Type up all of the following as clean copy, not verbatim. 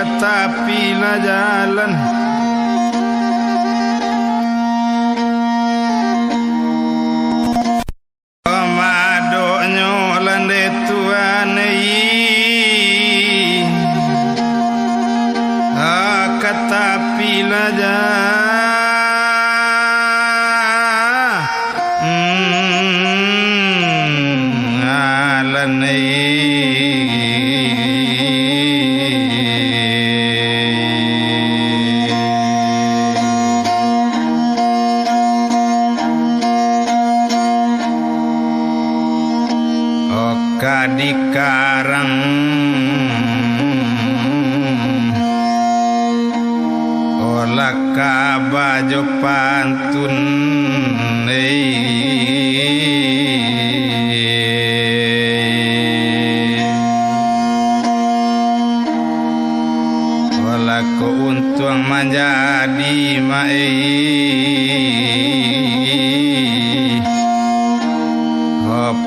ke tepi na jalan. Madonyo lande tuan ke tepi na jalan. Di karang olah kabajo pantun olah ko untung menjadi mai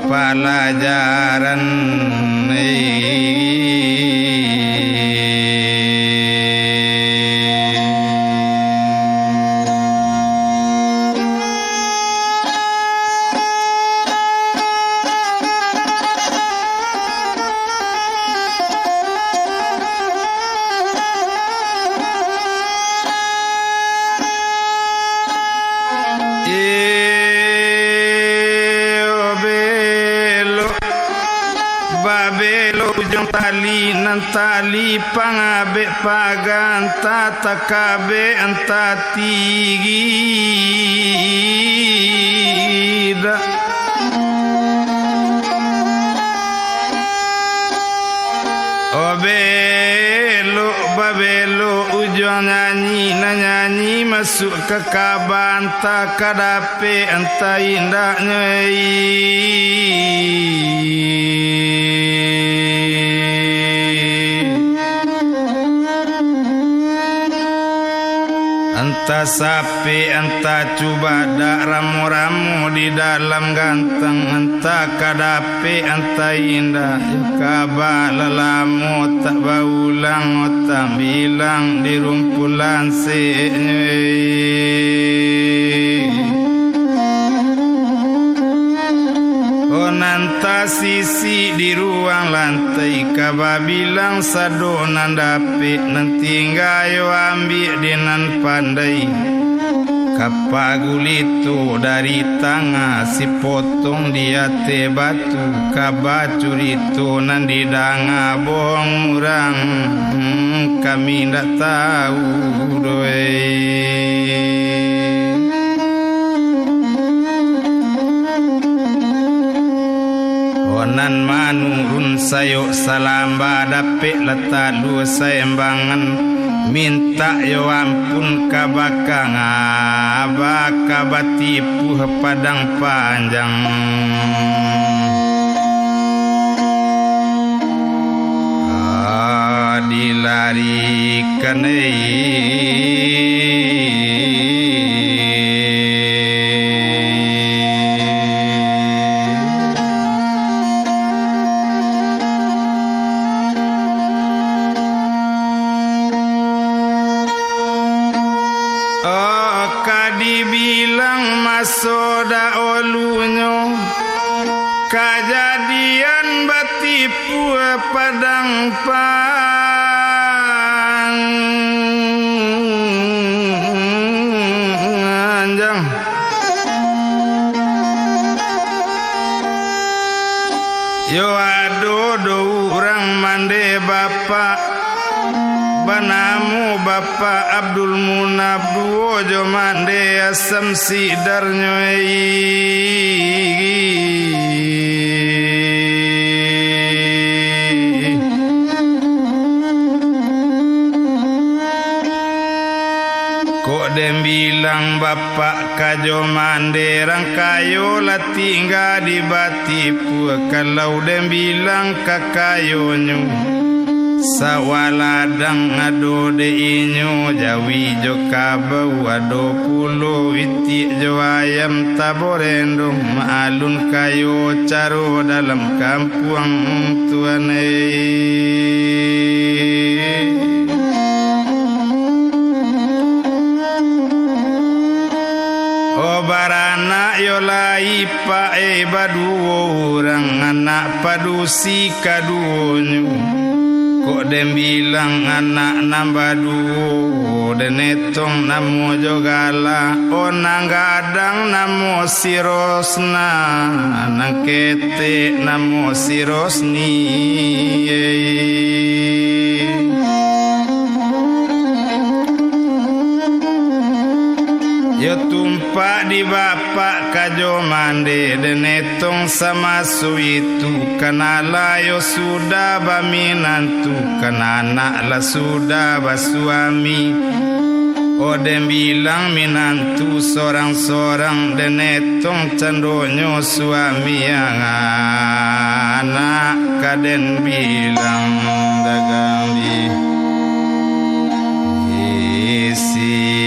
pelajaran babelo ujung tali nan tali pangabe paganta takabe antatida obelo babelo ujung nyanyi na nyanyi masuk ke kabanta kadape anta indahnya anta sapi anta cuba dak ramu-ramu di dalam ganteng anta kadape anta indah kaba lelamu tak baulang otak bilang di rumpulan nanta sisi di ruang lantai kaba bilang sadonan dapik nanti gayo ambil dinan pandai kapagulito dari tangga si potong dia te batu kaba curito nan di danga bohong murang kami ndak tahu doe. Nan manurun sayo salamba dapik letak dua saembangan minta yo ampun kabakang abakabatipu padang panjang dilarikan dibilang masoda olunyo kejadian batipu padang panjang yo adodo urang mande bapak banamu Bapak Abdul Munab duojo mande asam sidarnyo kok dem bilang Bapak kajo mande rangkayo latingga di batipu kalau dem bilang kakayonyo sawaladang ado de inyo jawi jo kabau ado pulo iti jo ayam taborendo maalun kayo caro dalam kampung tuane barana yo lai pae baduo urang anak padusi kadunyu kok dem bilang anak nambah duo denetong namo jogala onang gadang namo sirosna nang kete namo sirosni yo tumpak di bapak kajo mande denetong sama suitu kanala yo sudah baminantu kan anak lah sudah basuami odem bilang minantu sorang-sorang denetong candonyo suami yang anak kaden bilang dagang di isi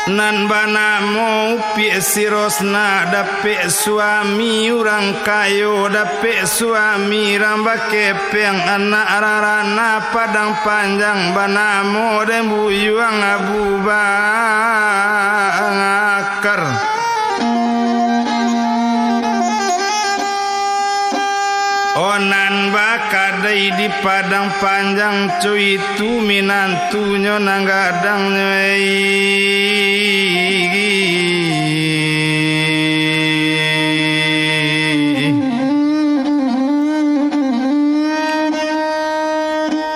nan bana mau pi sirosna dapet suami urang kayo dapet suami ramba kepeng anak rarana padang panjang bana mo dem buyuang abu bakar onan bakadai di padang panjang cuy itu minantunyo nanggadang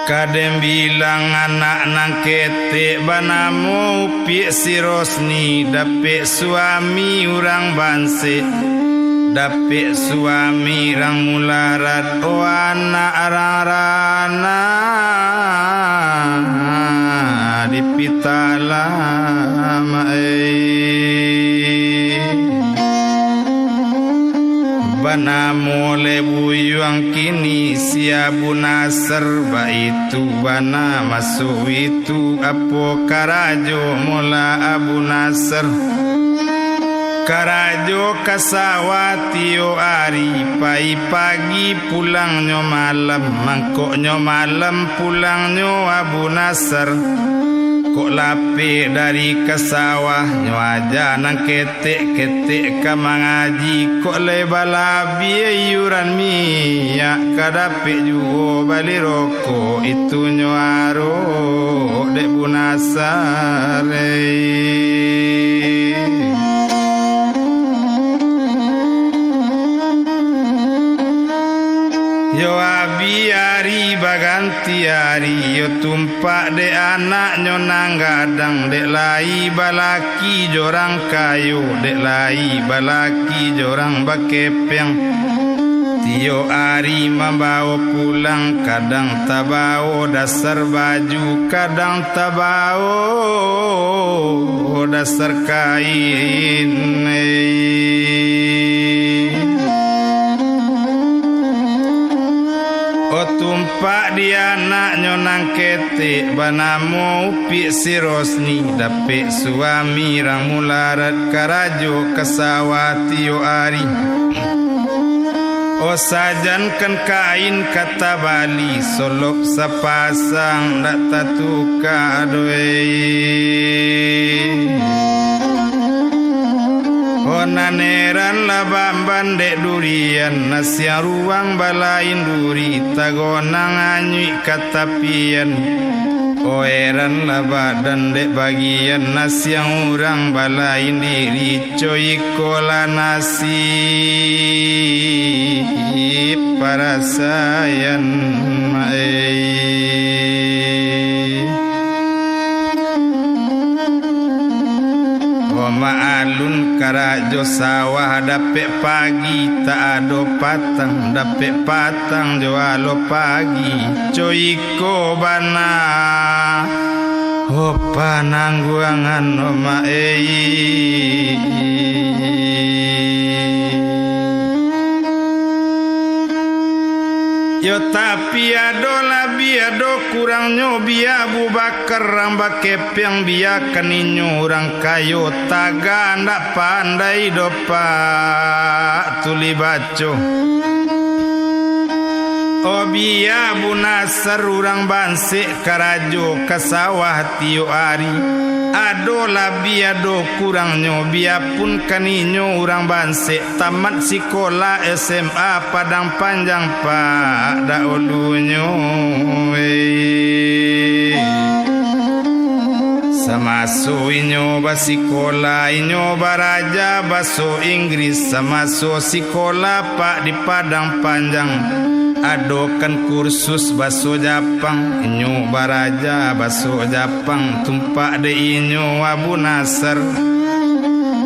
kadem bilang anak nang kete banamu pi sirosni dapet suami urang banse dapet suami rang mularat o anak ararana dipitala bana mole buyuang kini siabu nasar baitu bana masuk itu apo karajo mola abu nasar karajo kasawati o ari pai pagi pulangnya malam mangkoknya malam pulangnya abu nasar kok lape dari kesawah nyawaja nang ketek-ketek ka mangaji kok lebalabi yuran minyak kadape juo bali rokok itu nyaro dek bu nasare yo abi ari baganti ari yo tumpak de anak nyonang gadang dek lai balaki jorang kayu dek lai balaki jorang bakepeng tio ari membawa pulang kadang tabao dasar baju kadang tabao dasar kain tumpak dia anak nyonang kete banamu pi sirosni dapet suami rang mularat karajo kasawati o ari o sajankan kain kata bali solok sapasang dak tatuka doe onaneran labamban dek durian nasiang ruang balain duri tagonang anyui katapian oeran labadan dek bagian nasiang urang balain diri coy kola nasi para sayan maalun karajo sawah dapet pagi tak ado patang dapet patang jualo pagi coiko bana opa nangguangan oma yo tapi adola biado kurang nyobi Abu Bakar ramba kepeng biakan inyo orang kayo taga ndak pandai dopa tuli baco Obia bunasar urang banse karajo kasawah tiyo ari adola biado kurang nyobia pun kaninyo urang banse tamat sekolah SMA Padang Panjang Pak daulunyo Samaso inyo basikola inyo baraja baso Inggris samaso sekolah Pak di Padang Panjang adokan kursus baso Japang inyo baraja baso Japang tumpak de inyo Abu Nasar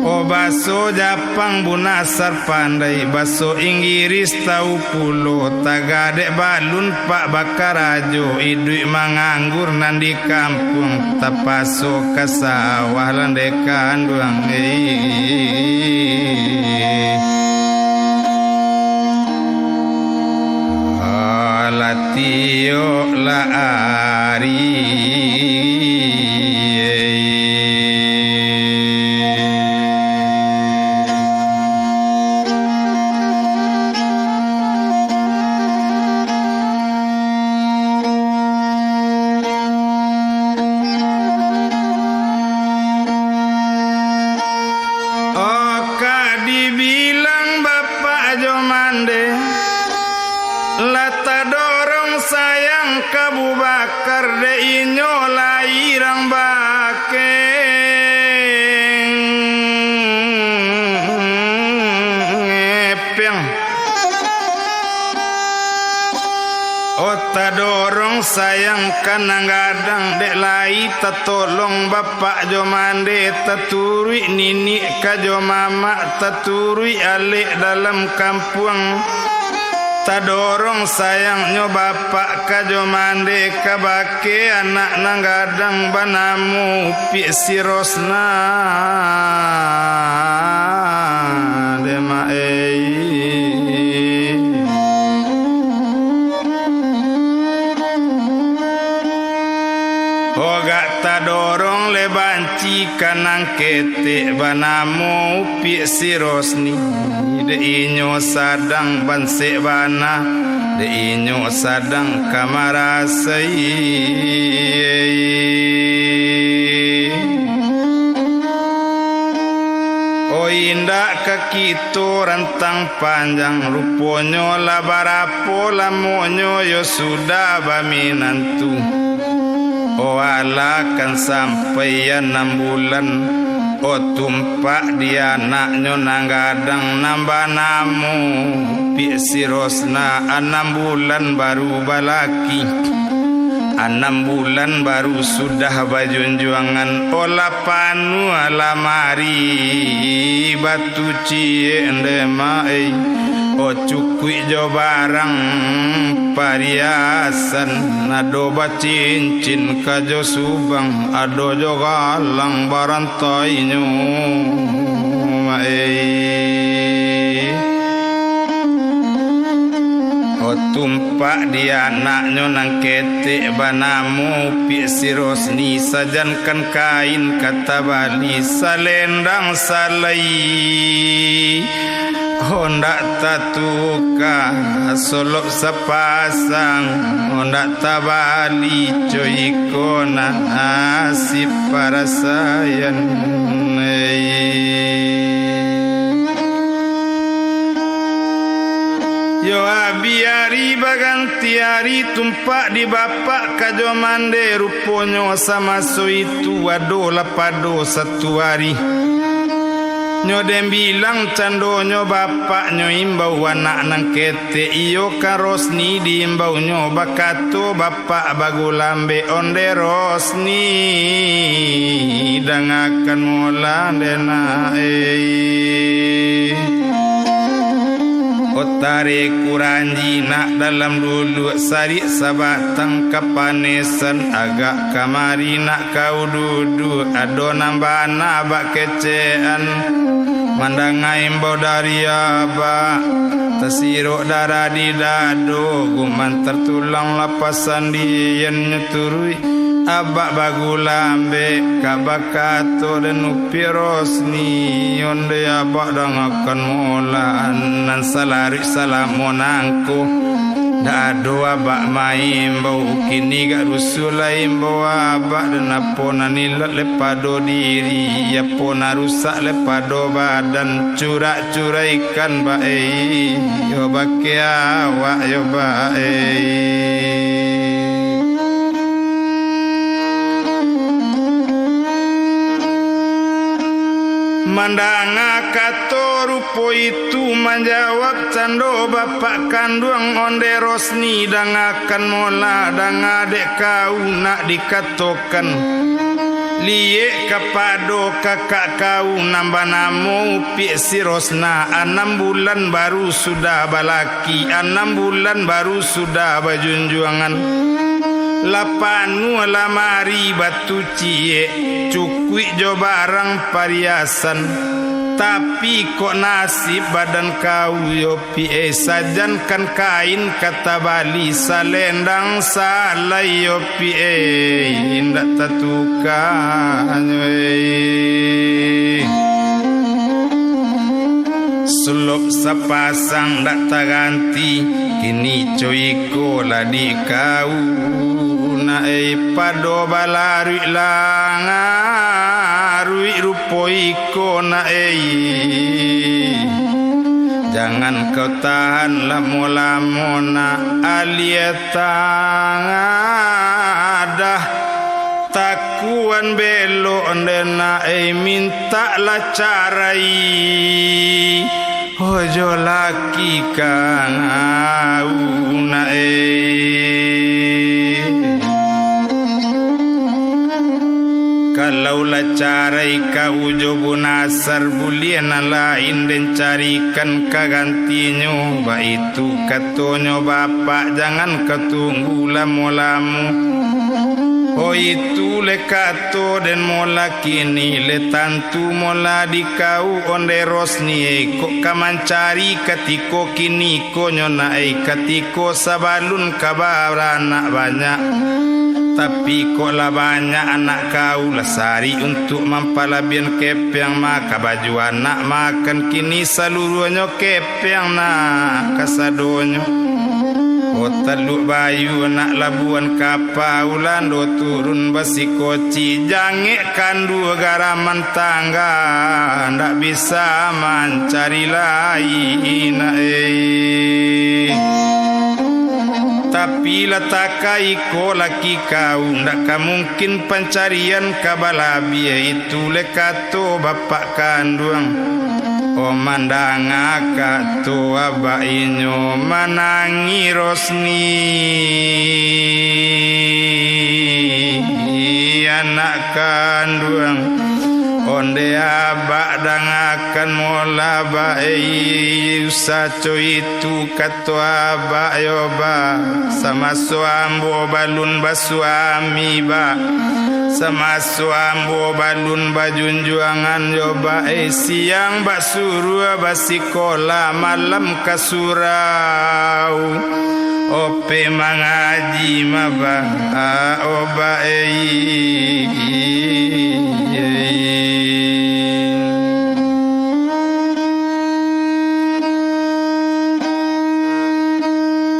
oh baso Japang Bu Nasar pandai baso Inggris tahu pulo tagadek balun Pak Bakarajo idui manganggur nandi kampung tapaso kasawah landekan duang latio la ari Oka dibilang Bapak Jomande lata dorong sayang ke Abu Bakar de inyo lairang bakeng ngepeng ota dorong sayang kanang gadang dek lai tatolong Bapak Jomande taturui nini kajo mama taturui alik dalam kampung tadorong sayangnya Bapak kajo mande kabake anak nanggadang banamu pi sirosna demae Oga tadorong le banci kanang kete banamu pi sirosni de inyo sadang banse bana de inyo sadang kamarasai o indak kakito rantang panjang ruponyo labarapo lamonyo yo sudah baminantu o ala kan sampai 6 bulan o tumpak dia anaknya nanggadang nambah namu pi sirosna 6 bulan baru balaki 6 bulan baru sudah bajunjuangan ola panu alamari batu cie ndemai o cukui jo barang pariasan ado cincin kajo subang ado jo galang barantai nyo o tumpak dia anaknya nang ketek banamu pi sirosni sajankan kain kata Bali salendang salai hondak tatuka solok sepasang hondak tabali coikona asip para sayan yo abiari baganti hari tumpak di Bapak kajo mande ruponyo sama so itu wado lapado 1 hari nyo dem bilang candonyo Bapak nyo imbau anak nang kete iyo karosni diimbau nyo bakato Bapak bagulambe onde rosni dangakan mola dena otare kuranji nak dalam dulu sari sabatang kapanesan agak kamari nak kau dudu ado nambah nabak kecean mandangai imbau dari aba tasiruk darah di dado guman tertulang lapasan dian nyeturui abak bagulambe kabakato dan upi rosni onde abak dangakan molaan nan salari salamonangku dado abak maimbau kini gak rusulai imbau abak dan apona nilat lepado diri apona rusak lepado badan curak-curaikan bae yo bake awak yo bae mandanga kato rupo itu menjawab cando bapak kandung onde rosni dangakan mola dangadek kau nak dikatokan liye kapado kakak kau nambah namo upi si Rosna 6 bulan baru sudah balaki 6 bulan baru sudah bajunjuangan lapanu lamari batu cie cukui jo barang pariasan tapi kok nasib badan kau yo pie sajan kan kain kata Bali salendang salai yo pie indak tatukan suluk sepasang dak taganti kini coiko ladi kau nae pado balari langarui rupoiko nae jangan kau tahan lamo-lamona alietadah takuan belo nae minta lah carai ojo laki kang nae kalau la carai kau jobo nasar bulian lain dan carikan kagantinyo ba itu katonyo bapak jangan ketunggu lamu-lamu oh itu le kato dan mola kini le tantu mola di kau onde rosni kok kamancari katiko kini konyo nae katiko sabalun kabar anak banyak tapi kok lah banyak anak kau lah sari untuk mampalabian kepeng maka baju anak makan kini seluruhnya kepeng nak kasadonyo oh teluk bayu nak labuan kapaulan do turun basi koci jangik kandu garaman tangga ndak bisa mencari lain tapi latakai ko laki kau ndak mungkin pencarian kabalabi itu lekato bapak kandung o mandanga kato abainyo manangi rosni anak kandung onde abak dangakan mola bae usaco itu kato abak yoba sama suambo balun basuami ba sama suambo balun bajunjuangan yoba siang bak suruh basikola malam kasurau ope mangaji maba oba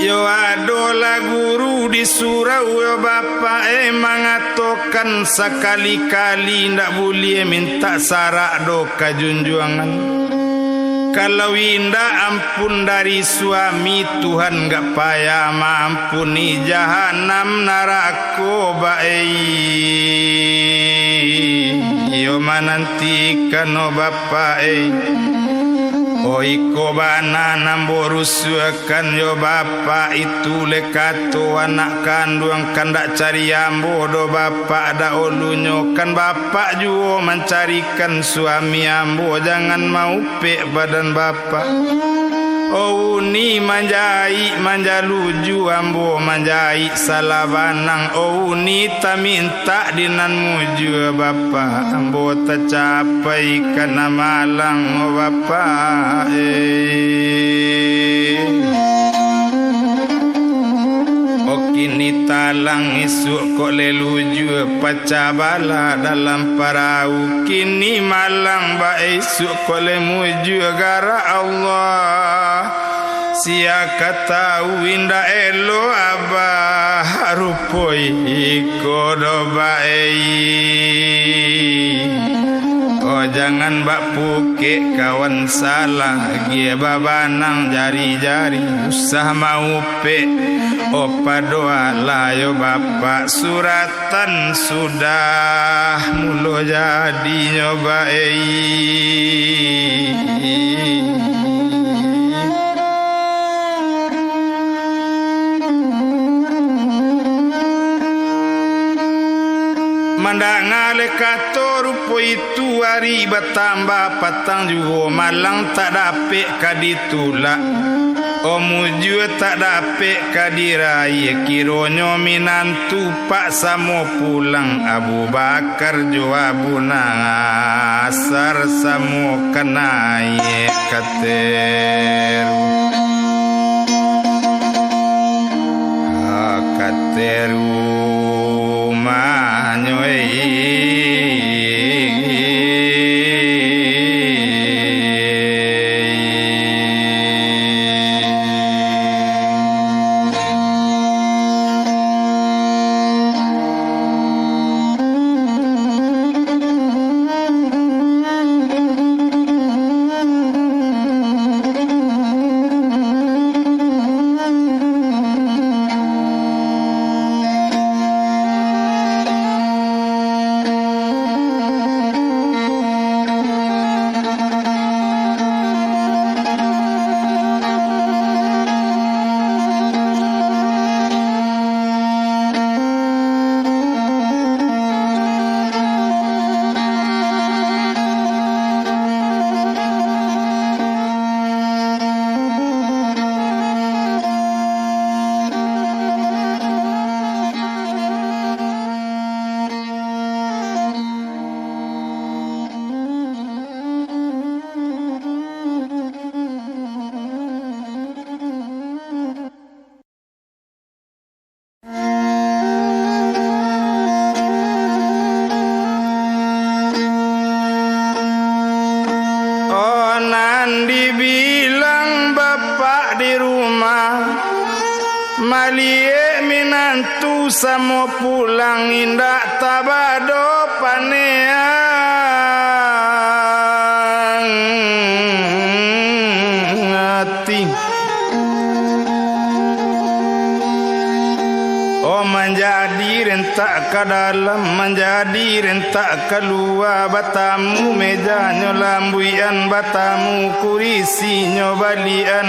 yo adola guru di surau yo bapak mengatokan sekali-kali ndak boleh minta sarak do kajunjuangan kalau indah ampun dari suami Tuhan gak payah mampuni jahanam narako yo manantikan o bapak Oiko bana namborusuakan yo bapak itu lekato anak kandung kandak cari ambo do bapak da olunyo kan bapak juo mencarikan suami ambo jangan mau pe badan bapak Ouni manjai manjaluju ambo manjai salabanang ouni ta minta dinan muju bapa ambo tercapai kana malang bapa Kini talang isuk kok leluju pacabala dalam parau kini malang ba isuk kok lemuju gara Allah sia kata winda elo abah rupoi kodo bae oh jangan bak puke kawan salah gie babanang jari-jari usah mau pe opa doa layo bapak suratan sudah mulo jadi nyobai mandangale kato rupo itu hari bertambah patang juga malang tak dapet kaditulak Omuju tak dapet kadirai kironyo minantu pak samo pulang Abu Bakar jo Abu Nasar samo kenai kateru kateru dibilang bapak di rumah Malie minantu samo pulang indak tabado paneang hati Oh menjadi rentak ke dalam menjadi rentak keluar batamu mejanya lambuian batamu kurisinya balian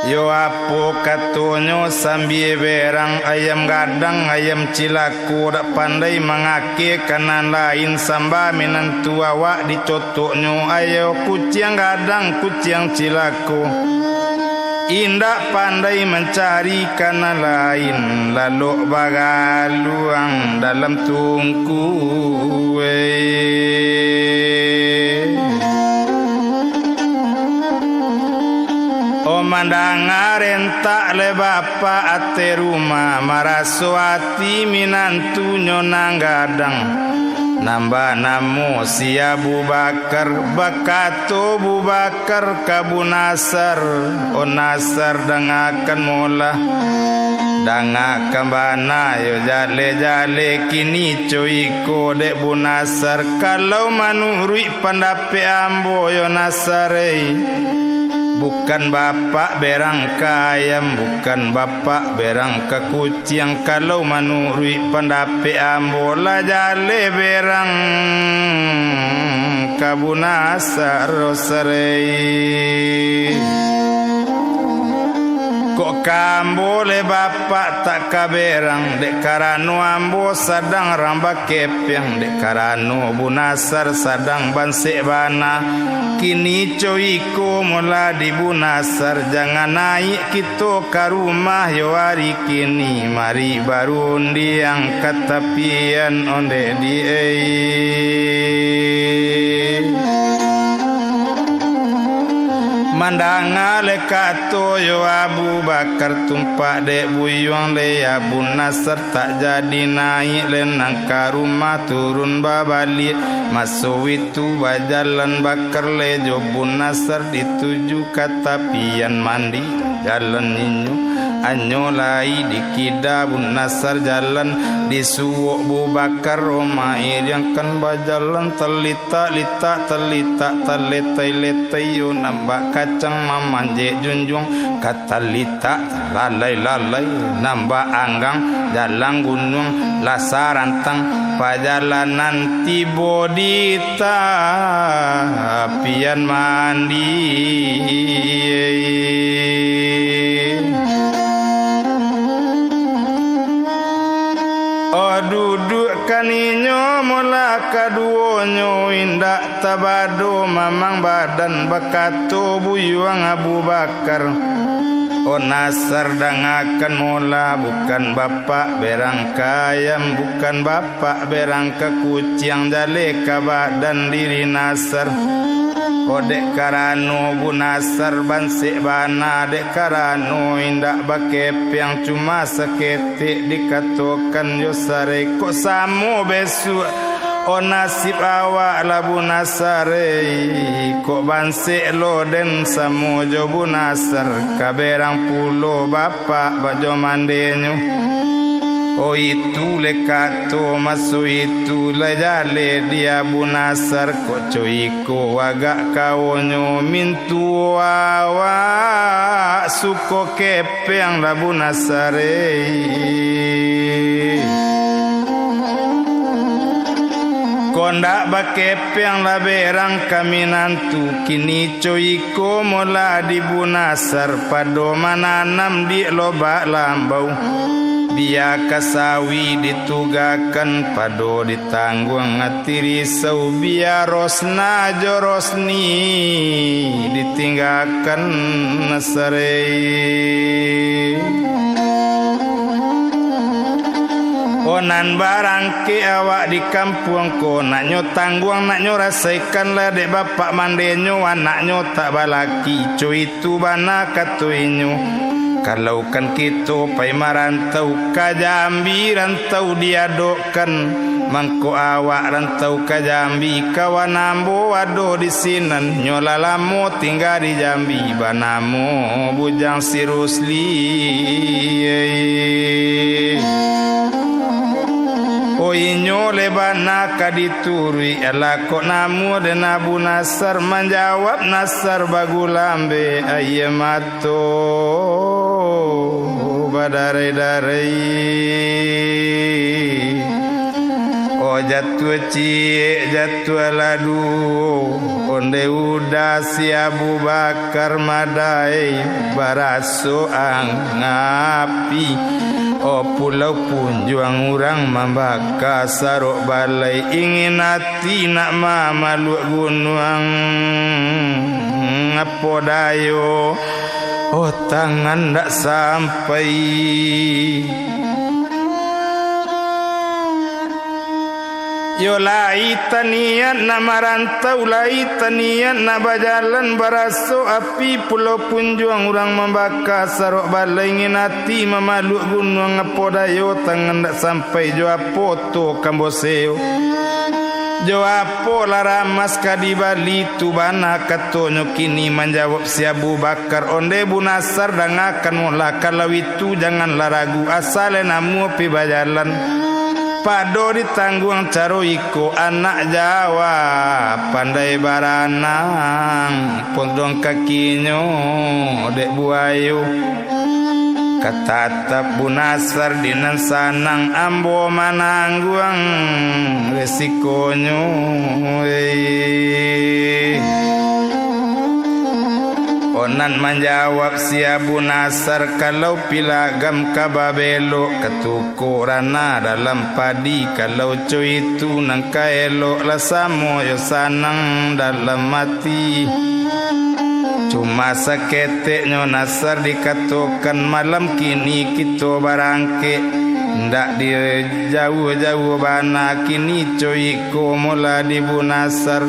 Yo apo katonyo sambil berang ayam gadang ayam cilaku dak pandai mengake kanan lain samba minantu awak dicotoknyo ayo kucing gadang kucing cilaku indak pandai mencari kanan lain lalu bagaluang dalam tungku Mandang rentak le bapa ate rumah maraswati minantu nyonang gadang nambah namo si Abu Bakar bakato Abu Bakar kabu Nasar o Nasar dangakan mola dangakan bana yo jale kini cuy kode Bu Nasar kalau manurui pandape ambo yo Nasarei Bukan bapak berang ke ayam, bukan bapak berang ke kucing. Kalau menurut pendapat ambola jale berang ke Bu Nasar Rosarei. Kok kambo le bapak tak kaberang dek karano ambo sadang ramba kepeng dek karano bunasar sadang bansek bana kini coiko mula di bunasar jangan naik kita ke rumah yo hari kini mari baru yang katapian onde di mandanga le kato yo Abu Bakar tumpak dek buyuang le Abu Nasr tak jadi naik le nang ka rumah turun babalik masuk itu bajalan Bakar le jo Abu Nasr dituju katapian mandi jalan ninyu anyo lai dikida Abu Nasr jalan disuwuk Abu Bakar omair yang kan bajalan telita letai yo nambah kacang mamanje junjung kata lita lalai nambah anggang jalan gunung lasarantang pajalanan tibo dita apian mandi duduk kaninyo mula kaduonyo indak tabado mamang badan bakato buyuang Abu Bakar Nasr dangakan mula bukan bapak berangka ayam bukan bapak berangka kucing jale ka badan diri Nasr dek karano Bu Nasr bansek bana dek karano indak bakep yang cuma seketik dikatokan yosare kok samo besu nasib awak lah Bu Nasr kok bansek lo den samo jo Bu Nasr kaberang pulo bapak bajo mandenyo itu le kato masu itu le jale dia Bu Nasr kok coiko wagak kaonyo mintu awak suko kepeng la Bu Nasr kondak bakepeng la berang kaminantu kini coiko mola di Bu Nasr pado mananam di lobak lambau dia kasawi ditugakan pado ditanggung ngatiri sau biar rosna jorosni ditinggalkan nasare onan barang ke awak di kampung ko naknyo tangguang naknyo rasaikan lah dek bapak mandenyo anaknyo tak balaki co itu bana katuinyo kalau kan kita pai marantau ka Jambi rantau diadokkan mangko awak rantau ka Jambi kawan ambo ado di sinan nyola lamo tinggal di Jambi banamo bujang si Rusli inyo lebana kaditurui elako namu dan Abu Nasr menjawab Nasr bagulambe ayemato badarai-darai jatuh cie jatuh ladu onde udah si Abu Bakar madai baraso angapi pulau punjuang urang mambaka sarok balai ingin hati nak mamaluk gunung ngapodayo tangan ndak sampai yo lai tanian na marantau lai tanian na bajalan baraso api pulau punjuang urang membaka sarok balai ingin hati memaluk gunung ngapodayo tangan ndak sampai jo apoto kamboseo jo apo laramas kadibali tu bana katonyo kini menjawab si Abu Bakar onde Bu Nasr dangakan mula kalau itu janganlah ragu asale namu pi bajalan pado ditanggung caroiko anak Jawa pandai baranang pondong kakinyo dek buayu katatap Bu Nasr dinan sanang ambo manangguang resikonya Onan menjawab si Abu Nasar, kalau pilagam kababelo ketukurana dalam padi, kalau cuy itu nangka elok lah samo yo sanang dalam mati. Cuma seketeknya Nasar dikatakan malam kini kita barangke, ndak di jauh-jauh bana kini cuy ko mula di Bu Nasar.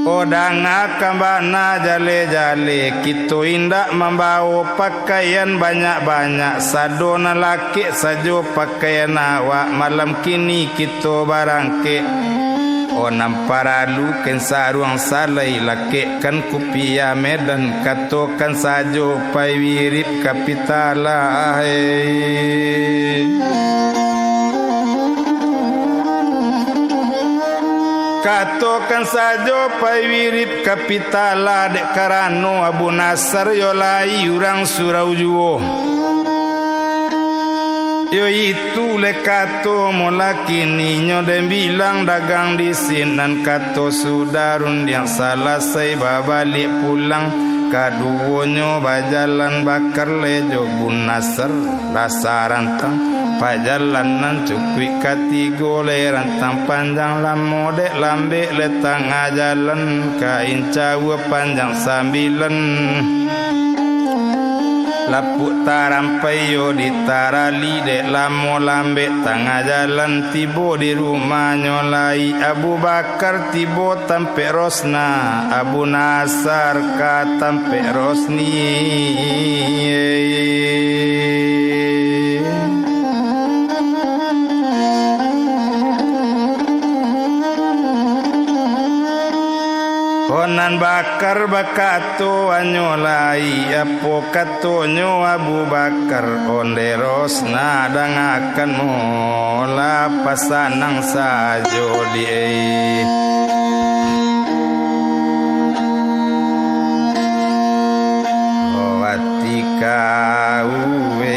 Odang akan bana jale-jale, kita indak membawa pakaian banyak-banyak, sadona laki saja pakaian awak, malam kini kita barangke. Onam paralu ken sarung salai laki kan kupia medan, katakan saja pai wirip kapitala. Katakan saja pai wirip kapitala dek karano Abu Nasar yo lai urang surau juo. Yo itu le kato mula kini nyo dan bilang dagang di sinan, kato sudarun yang selesai babalik pulang, kaduonyo bajalan bakar lejo Bu Nasar rasa rantang. Pajalanan cukwi katigo le rantang panjang lamo dek lambe le tengah jalan, kain cawa panjang sambilan. Lapuk tarampai yo ditarali dek lamo lambe tengah jalan, tibo di rumah nyolai Abu Bakar, tibo tampe Rosna Abu Nasar ka tampe Rosni. Onan Bakar bakato anyolai apo katonyo Abu Bakar, onde Rosna dangakan mola pasanang sajo die. Watika uwe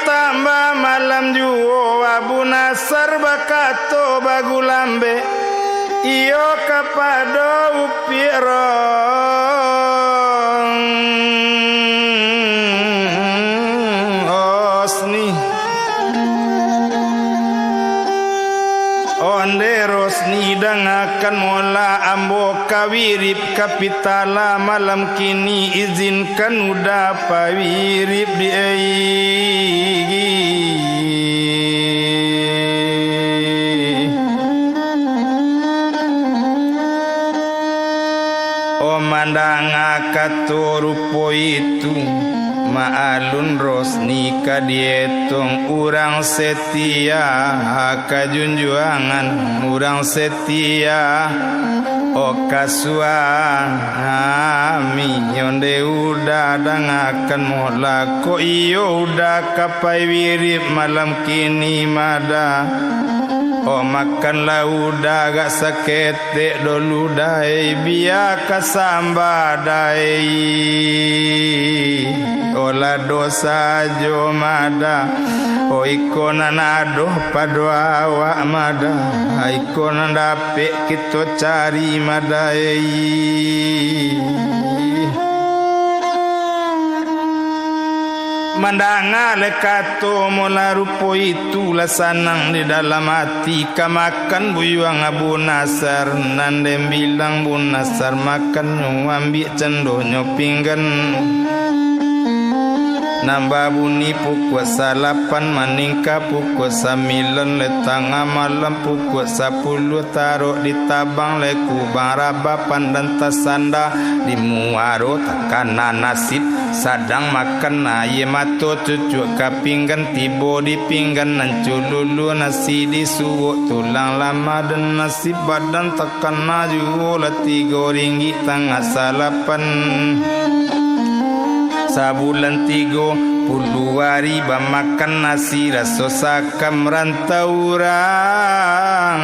tambah malam juo Abu Nasar bakato bagulambe, iyo kapado upirong osni. Onde Rosni dangakan mola ambo kawirip kapitala, malam kini izinkan udah pawirip di Omandang akato rupo itu maalun Rosni kadietung urang setia, kajunjuangan urang setia. O kasuami nyonde udah dangakan mola, ko iyo udah kapai wirip malam kini mada. O makanlah udah gak sakete dolu dai, biar kasamba dai. Ola dosa jo mada, o ikonan adoh padwa awak mada, ikonan dapet kita cari madai. Mandanga lekato mola rupo itu lah sanang di dalam hati, kamakan buyuang Abu Nasar, nandem bilang Bu Nasar makan nyo ambil cendonyo pinggan. Nambah bunyi pukul 8 maningka pukul 9 le tengah malam pukul 10 taruh di tabang le kubang rabapan dan tasanda di muaro tekanan nasib sadang makan aye mato cucuk kapinggan tibo di pinggan nancululu nasi di suwuk tulang lama dan nasib badan tekan naju leti goringi tengah 8 sabulan 30 hari bamakan nasi raso sakam rantau orang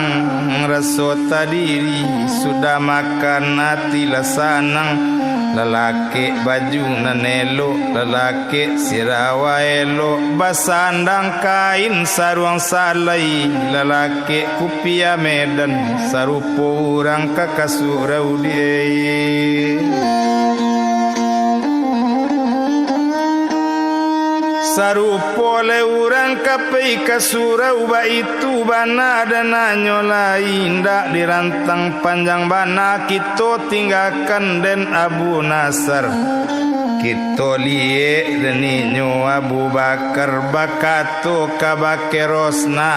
raso tadiri sudah makan hati lah sanang lalaki baju nanelo, lalaki sirawa elo, basandang kain saruang salai, lalaki kupia medan, sarupo urang kakasurau die. Sarupo le urang kapai kasurau ba itu bana dana nyolai ndak dirantang panjang bana kita tinggalkan den Abu Nasr kita liye deninyo Abu Bakar bakato kabake rosna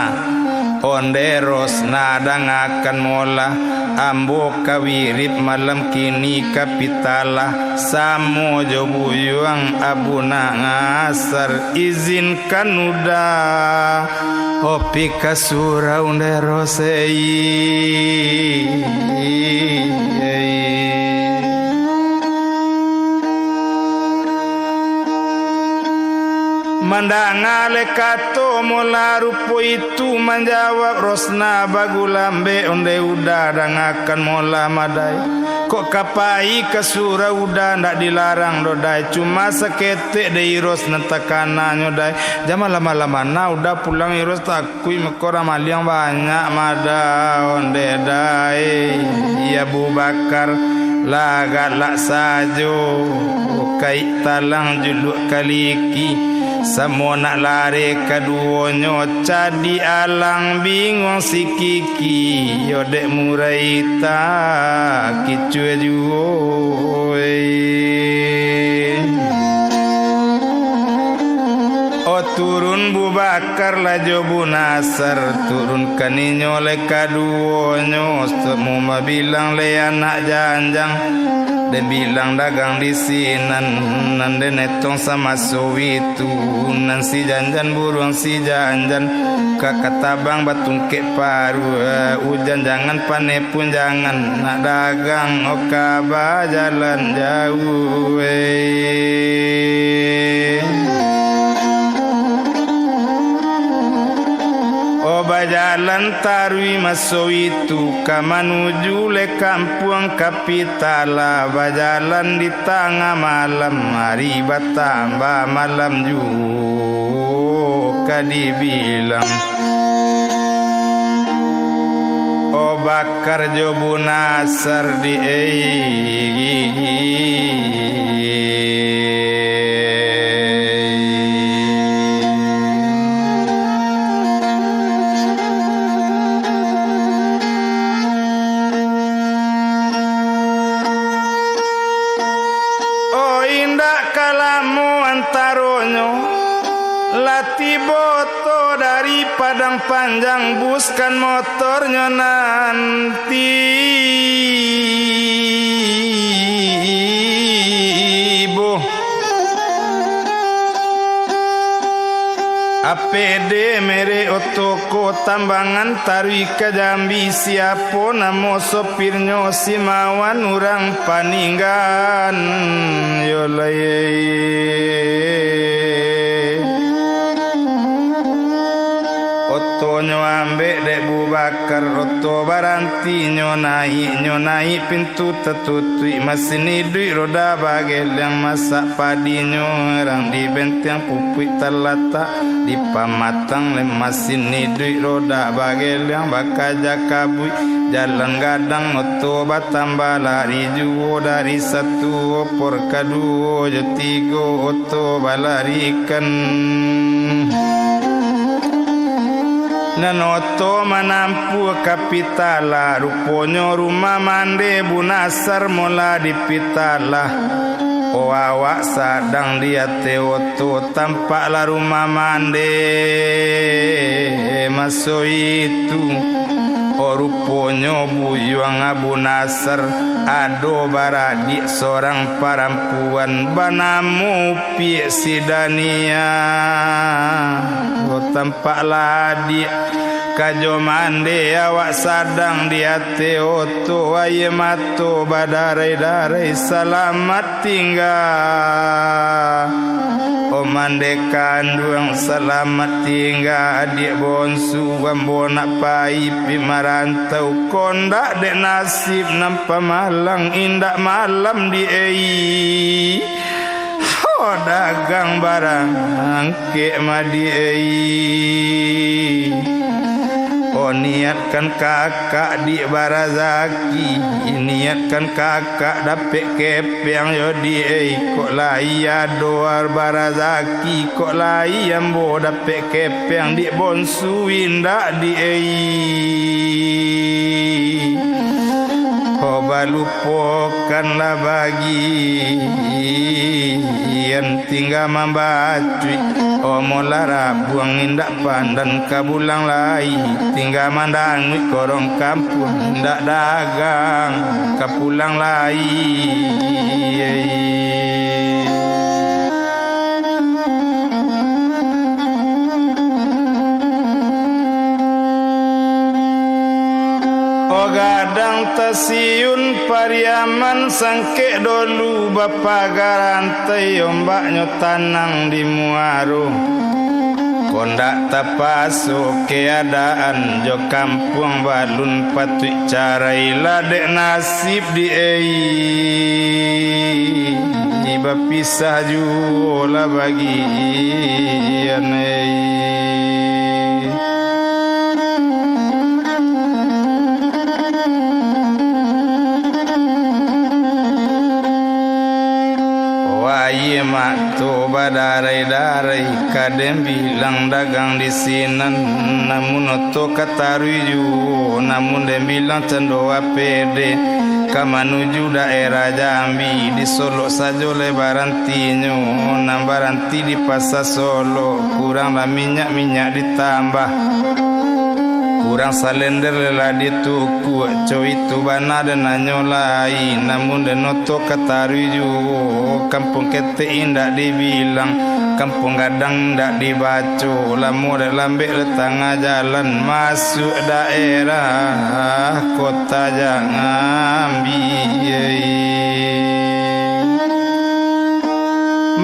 onde rosna dangakan mola ambo kawirip malam kini kapitalah samo jobuyuang Abu Nasr izinkan udah opi kasura onde rosei mandangale kato mola rupo itu menjawab rosna bagulambe onde udah dangakan mola madai kok kapai kasura udah ndak dilarang dodai cuma seketik dei rosna takana nyodai jama lama-lama na udah pulang iros takui mekora maliang banyak mada onde dai ya Abu Bakar lagalak sajo kai talang juluk kaliki Samo nak lari kaduonyo cadi alang bingung si kiki yodek muraita kicue juoi O turun Bu Bakar lajo Bu Nasr turun kaninyo le kaduonyo semua bilang le anak janjang dan bilang dagang di sinan nan den etong sama sowitu nan si janjan burung si janjan kakak tabang batung ke paru hujan jangan pane pun jangan nak dagang okaba jalan jauh Bajalan tarui masuk itu ka menuju le kampung kapitala bajalan di tengah malam hari bertambah malam juga dibilang O Bakar Abu Nasr di Latiboto dari padang panjang buskan motornya nanti Ibu APD mere otoko tambangan tarui ke Jambi siapa namo sopirnya si mawan urang paninggan Otonyo ambek dek Bu Bakar Oto baranti nyonai pintu tertutui Mesin hidui roda bagel yang masak padinya Orang di benteng pupuk terletak Di pamatang lem mesin hidui roda bagel yang bakaja kabui Jalan gadang oto batambah lari juo dari satu opor kedua jetigo oto balarikan Nanoto menampu kapitala Ruponyo rumah mande Bu Nasr mula dipitala O awak sadang dia teoto Tampaklah rumah mande Masuk itu O ruponyo buyuang Abu Nasr Ado baradik seorang perempuan Banamu piek sidania O tampaklah dia Kajo mande awak sadang dia teoto Aye mato badarai-darai selamat tinggal O mandekan duang selamat tinggal adik bonsu bambona pai pimarantau kondak dek nasib nampa malang indak malam di dagang barang angke madi niatkan kakak di barazaki niatkan kakak dapet kepeng yo di kok laya doar barazaki kok laya mbo dapet kepeng di bonsu indak di balupokanlah bagi yang tinggal membacui molara buang indak pandan kabulang lai tinggal mandang korong kampung indak dagang kapulang lai gadang tasiun pariaman sangke dolu bapa garantai ombaknya tanang di muaro kondak tapaso keadaan jo kampung balun patui carai ladek nasib di iba pisah jula bagi anei mak tu badarai-darai kadem bilang dagang di sinan namun oto kataruju namun dem bilang cendoa pede kamanuju daerah Jambi di Solo saja lebaran tinyo nambaranti di pasar Solo kuranglah minyak ditambah kurang salender lela dituku coy itu bana dan nyolai namun denoto kataruju kampung kete indak dibilang kampung gadang ndak dibaco lamu lambek le tengah jalan masuk daerah kota Jambi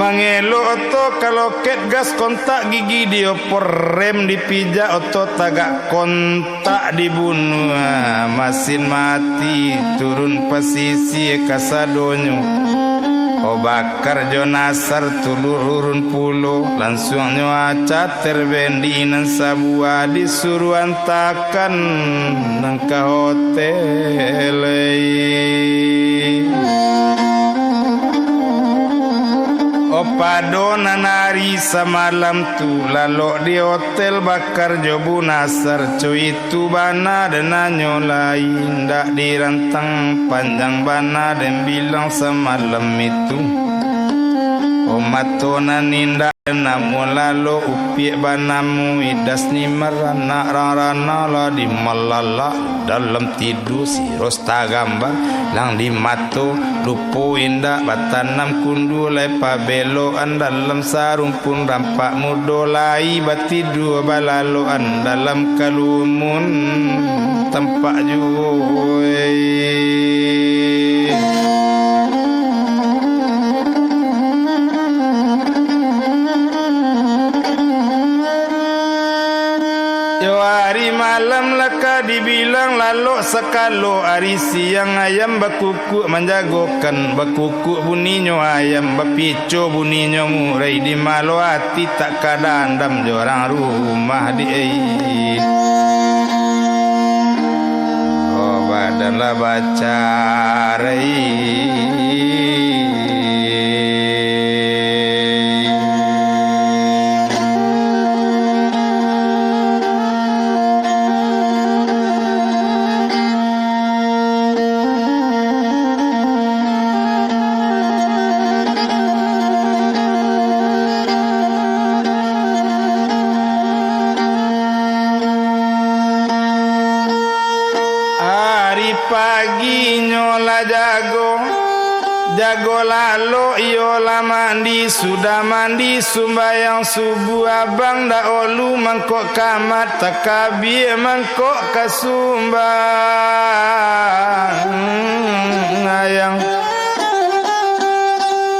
mangelo oto kalau ket gas kontak gigi diopor rem dipijak oto tagak kontak dibunuh mesin mati turun pesisi kasadonyo bakar jo nasar tulurun pulo langsung nyoaca terbendinan sabua disuruh antakan nangka hotel padona nari semalam tu lalok di hotel bakar jobu nasar cuy itu bana dan nyolai ndak dirantang panjang bana dan bilang semalam itu matona ninda namun lalu upi banamu idas ni merana rana la di malala dalam tidur si rosta gambar lang di mato lupu indak batanam kundu lepa beloan dalam sarung pun rampak mudolai batidu balaloan dalam kalumun tempat juwe hari malam laka dibilang lalu sekalo hari siang ayam bakukuk menjagokan bakukuk bunyinya ayam bapico bunyinya murai di malu hati tak kadandam jorang rumah di badanlah baca pagi nyola jago lalu yola mandi sudah mandi sumbayang subuh abang dak olu mangkok kamat takabir mangkok kasumbang ayang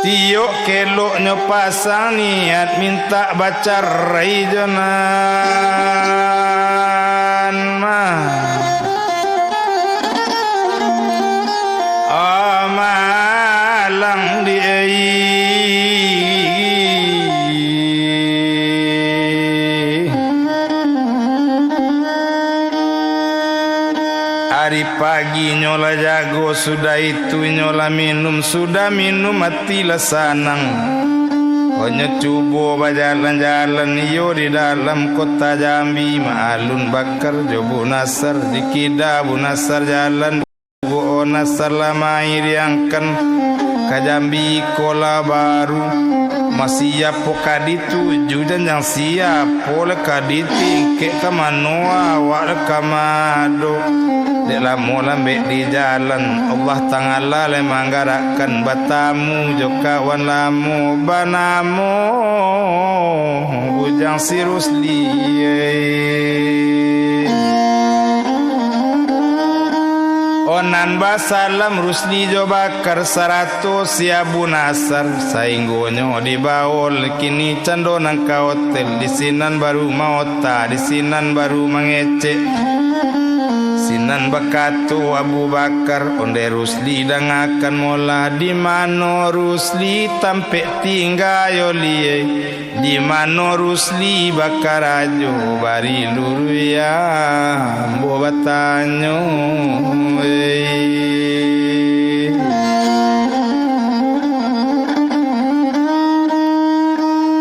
Tiok keloknya pasang niat minta baca raijonan mah amalang diai hari pagi nyola jago, sudah itu nyola minum, sudah minum matilah sanang. Hanya cubo berjalan-jalan yo di dalam kota Jambi, maalun bakar jobu nasar dikida bu nasar jalan bu nasar lama iriangkan ke Jambi kola baru masih apa kadituju dan yang siap oleh kaditi ke kamanoa wak kamado dalam lambe di jalan Allah Ta'ala le manggarakan batamu jo kawan lamu banamu bujang si Rusli onan basalam Rusli jo bakar 100 siabu nasar sainggonyo di baul kini cando nang ka hotel di sinan baru maota di sinan baru mangecek sinan bakatu Abu Bakar onde Rusli dangakan mola di mano Rusli tampe tinggal yolie di mano Rusli bakar ajo bari luru ya mbo batanyo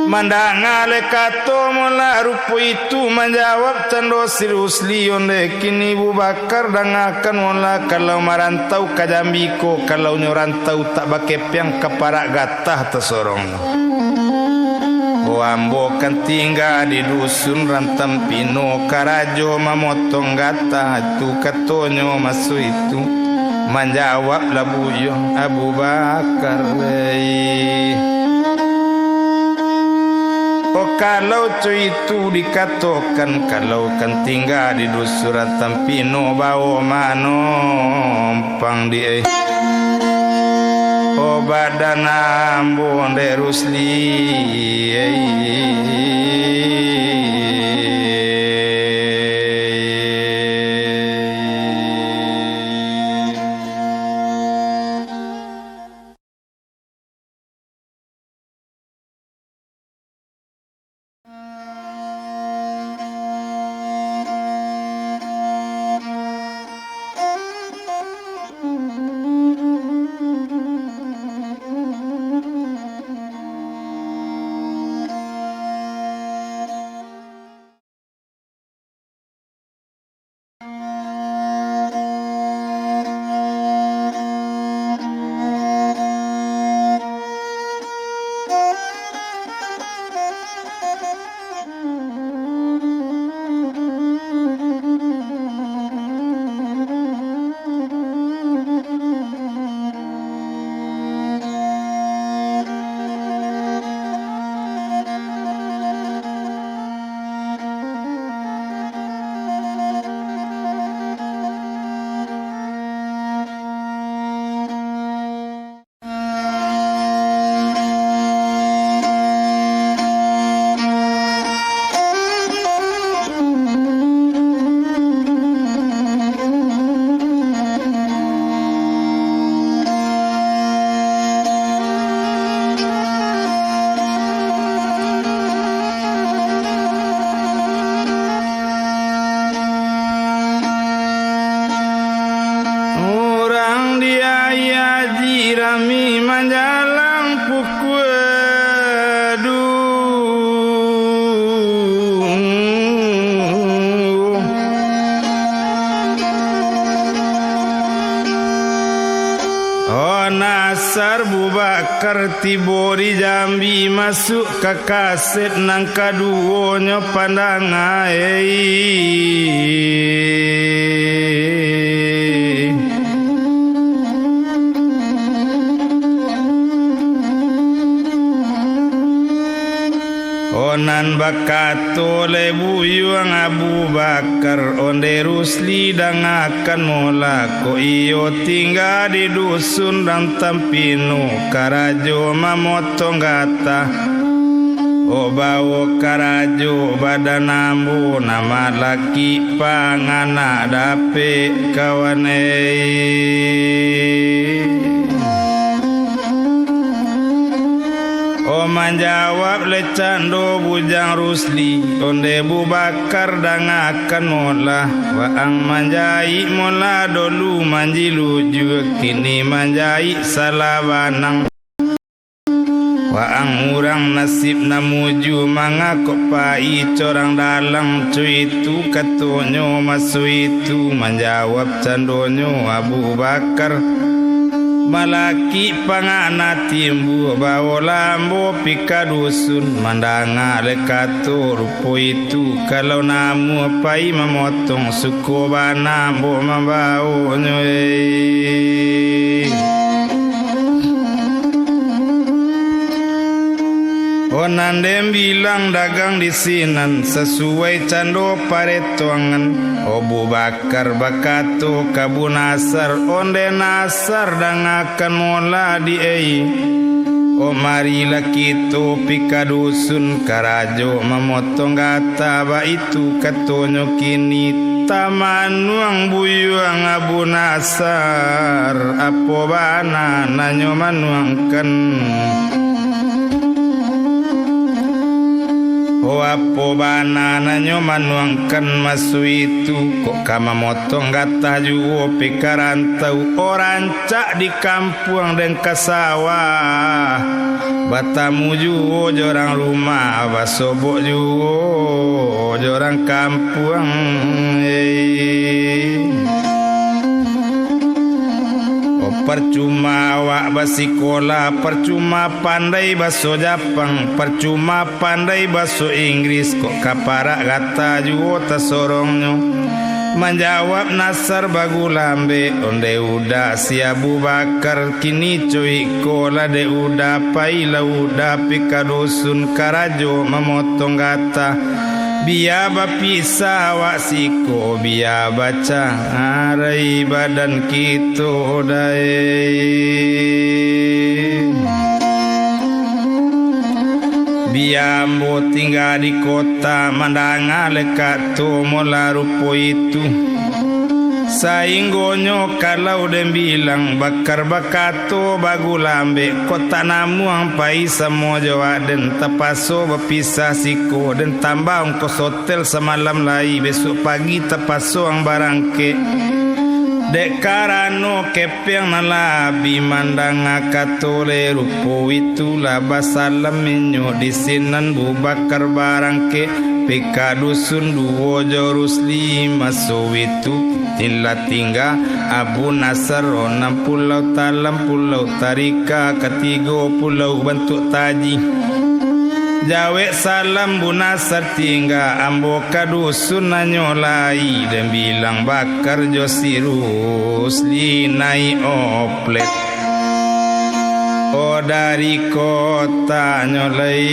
mandang ale kato mola rupu itu menjawab cando si Rusli onde kini Abu Bakar dangakan mola kalau marantau ke Jambi ko kalau nyorantau tak bake piang keparak gatah tersorong ambo kan tinggal di dusun rantam pino karajo mamotong gatah tu katonyo masu itu menjawab labuyo Abu Bakar kalau itu dikatakan kalau kan tinggal di dusun Tampino bawa manompang di badan ambon de Rusli Nasar Abu Bakar tiba di Jambi masuk ke kaset nang kaduonyo pandangan Onan bakato le buyuang Abu Bakar onde Rusli dangakan mola ko iyo tinggal di dusun dan tampinu karajo mamotong gata o bawo karajo badanambu nama laki pangana dape kawanei o manjawab le cando bujang Rusli onde Abu Bakar dangakan mola waang manjai mola dolu manjiluju kini manjai salawanang waang urang nasib namuju mangakok pai corang dalang cuitu katonyo masu itu menjawab candonyo Abu Bakar malaki pangana timbu bawa lambo pika dusun mandanga lekato rupo itu kalau namu apai memotong suku banambo membau nyoy Onandem bilang dagang di sinan sesuai cando paretoangan Abu Bakar bakato kabu nasar onde nasar dangakan mola di ei o marilah kita pika dusun karajo memotong gata ba itu katonyo kini tamanuang buyuang Abu Nasar apo bana nanyo manuangkan o apo banana nyo manuangkan masu itu kok kama motong gata juo pikarantau orancak di kampung dan kasawah batamu juo jorang rumah basobok juo jorang kampung percuma awak basikola, percuma pandai bahasa Jepang, percuma pandai bahasa Inggris, kok kaparak kata juo tasorongnya. Menjawab Nasar bagulambe, onde udah si Abu Bakar kini cuy kola de udah paila udah pikadusun karajo memotong gata. Biar bapisah awak siko biar baca arai badan kita dai biar ambo tinggal di kota mandanga lekat tu mola rupo itu sainggonyo kalau dem bilang bakar bakato bagulambe kota namu ampai semua jawa dan tapaso berpisah siko dan tambah ongkos hotel semalam lai besok pagi tapaso ang barangke dek karano kepeng nalabi mandang akatole rupo itulah basalam minyo di sinan Bu Bakar barangke pika dusun duo Rusli maso itu Tila tinggal Abu Nasar onam pulau talam pulau tarika ketiga pulau bentuk taji Jawe salam Bu Nasar tinggal ambo kadusun nanyolai dan bilang Bakar Josi Rusli naik oplet oh dari kota nyolai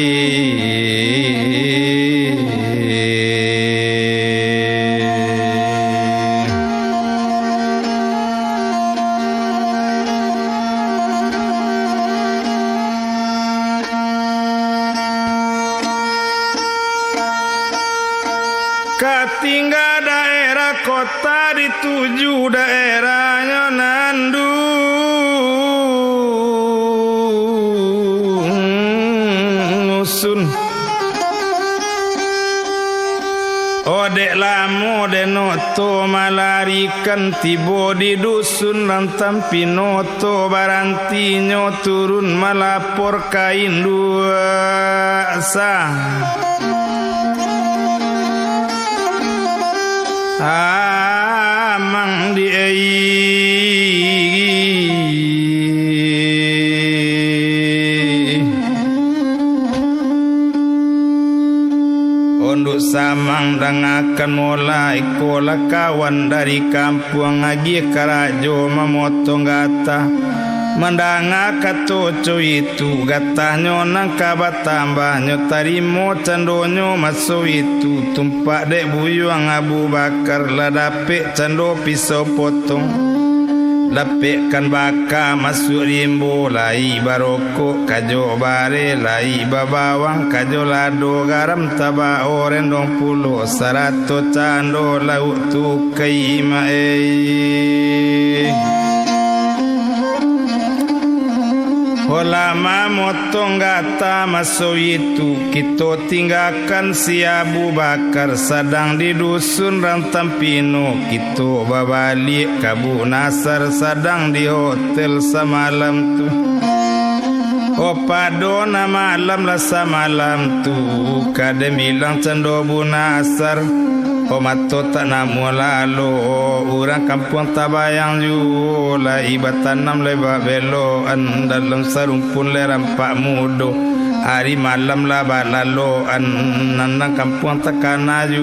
tinggal daerah kota dituju daerahnya Nandusun Odek lamo denoto malarikan tibo di dusun lantam pinoto barantinyo turun malapor kain dua sah amang di onduk samang dangakan mulai kola kawan dari kampung agi karajo memotong gata Mandanga katoco itu gatahnya nang kabat tambahnya tarimo candonyo maso itu tumpak dek buyuang Abu Bakar ladapik cando pisau potong lapikkan baka masuk rimbo lai barokok kajo bare lai babawang kajo lado garam taba oren 20 100 cando lauk tu kaimae Ulama motong gata masuk itu kita tinggalkan si Abu Bakar sedang di dusun Rantampino kita babalik ke Abu Nasar sedang di hotel semalam tu padona malam lah semalam tu kada bilang cendo Abu Nasar mato tak namu lalu orang kampung tabayang ju la ibat tanam leba beloan dalam sarumpun le rampak mudo hari malam lah balaloan nandang kampung takana ju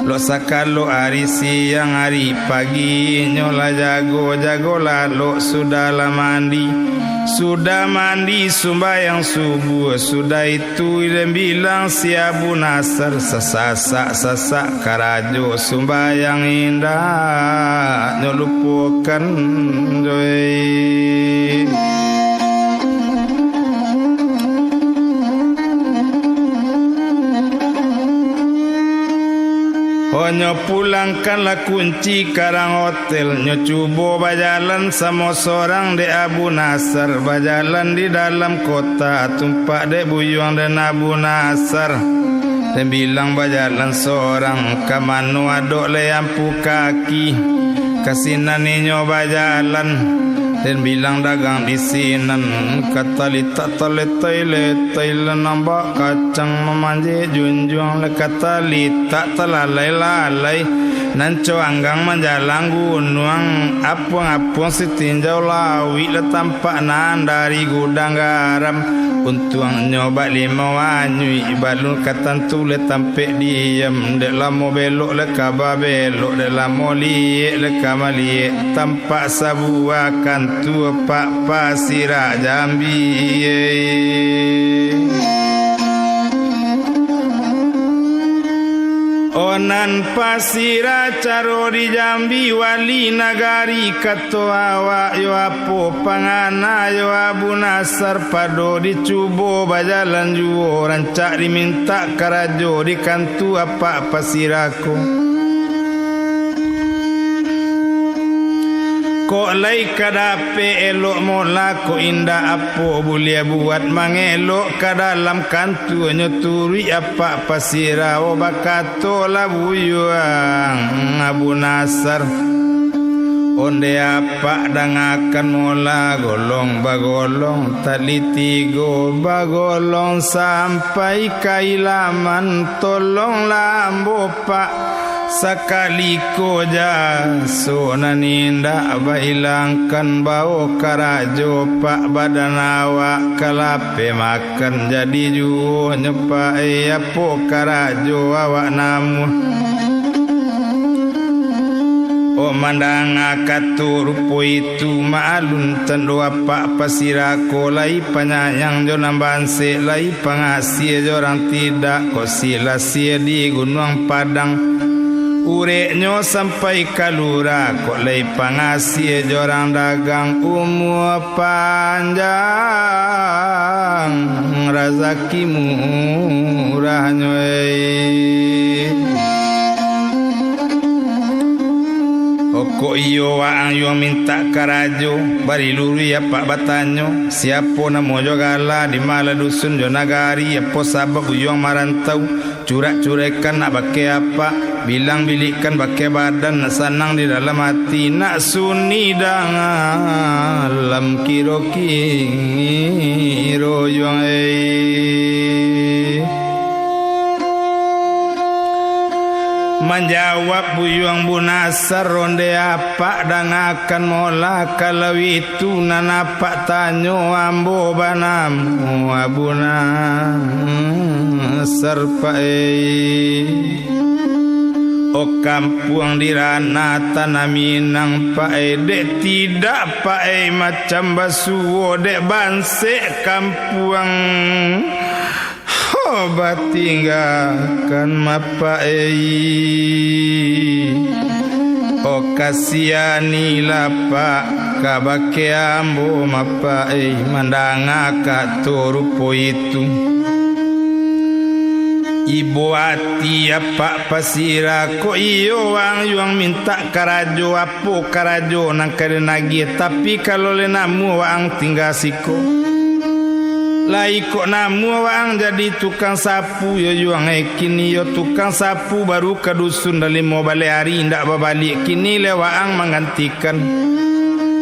lo sakalo hari siang hari pagi nyola jago lalu sudah lah mandi sembahyang subuh sudah itu dia bilang si Abu Nasar sasak karajo sembahyang indah nyolupukan joy Nyo pulangkanlah kunci karang hotel nyo cubo bajalan sama seorang de Abu Nasar bajalan di dalam kota tumpak de buyuang dan Abu Nasar dan bilang bajalan seorang kamanu adok le ampu kaki kasinan nyo bajalan dan bilang dagang di sinan kata litak letai nambak kacang memanje junjung le kata litak telalai nanco anggang menjalang gunung apung si tinjau lawi le tampak nan dari gudang garam untuang nyoba 5 wanyui balun katantu le tampek diem dek lamo belok le kaba belok dek lamo liek le kamaliek tampak sabua kantu pak pasira Jambi Onan pasira caro di Jambi wali nagari kato awak yo apo pangana yo Abu Nasar pado dicubo bajalan juo rancak diminta karajo di kantu apa pasiraku Kok lai kadape elok mola ko indah apo boleh buat mangelok ke dalam kantu nyeturi apa pasira o bakato la buyuang Abu Nasar onde apa dangakan mola golong bagolong talitigo bagolong sampai kailaman tolong lambo pak Sakali ko jaso naninda hilangkan bau karajo pak badan awak kalape makan jadi juo nyepai apo karajo awak namun mandang akatur rupo itu maalun tendo apa pasirako lai penyayang jonang banse lai pengasih jorang tidak kosila sia di Gunung Padang ureknya sampai kalura kok lay pangasih jorang dagang umur panjang rezeki murahnya kok iyo waang yo minta karajo bari luri ya pak batanyo siapa namo jogala di mala dusun jo nagari apa sabab uyong marantau curak-curekan nak pakai apa bilang bilikan pakai badan sanang di dalam hati nak suni dalam kiro-kiro yung menjawab buyuang Bu Nasar ronde apa dangakan mola kalau itu nanapak tanyo ambo banam Abu Nasar pae O kampung di rana tanah Minang pae dek tidak pae macam basuo dek bansek kampung ho batinggakan mapae o kasiani lapa kabake ambo mapae mandanga katorupo itu Ibu hati apa pasira ko iyo wang yuang minta karajo apo karajo nang karenagi tapi kalau le namu wang tinggal siko lai kok namu wang jadi tukang sapu yo yuang kini yo tukang sapu baru ke dusun dari mau balik hari ndak babalik kini le wang menggantikan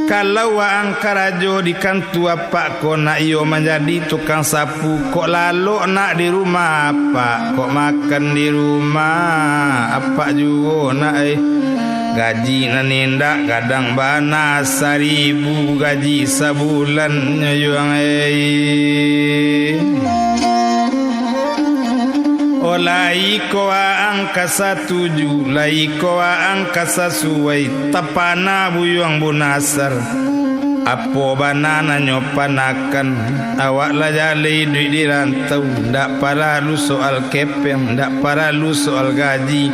kalau waang karajo di kantu apa kok nak iyo menjadi tukang sapu kok lalu nak di rumah apa kok makan di rumah apa juga nak gaji nanindak kadang bana 1.000 gaji sebulan nyuang Olai ko angkasa 7 lai ko angkasa suwai tapana buyuang bunasar apo banana nyopanakan awak lah jali duit di rantau ndak paralu soal kepeng ndak paralu soal gaji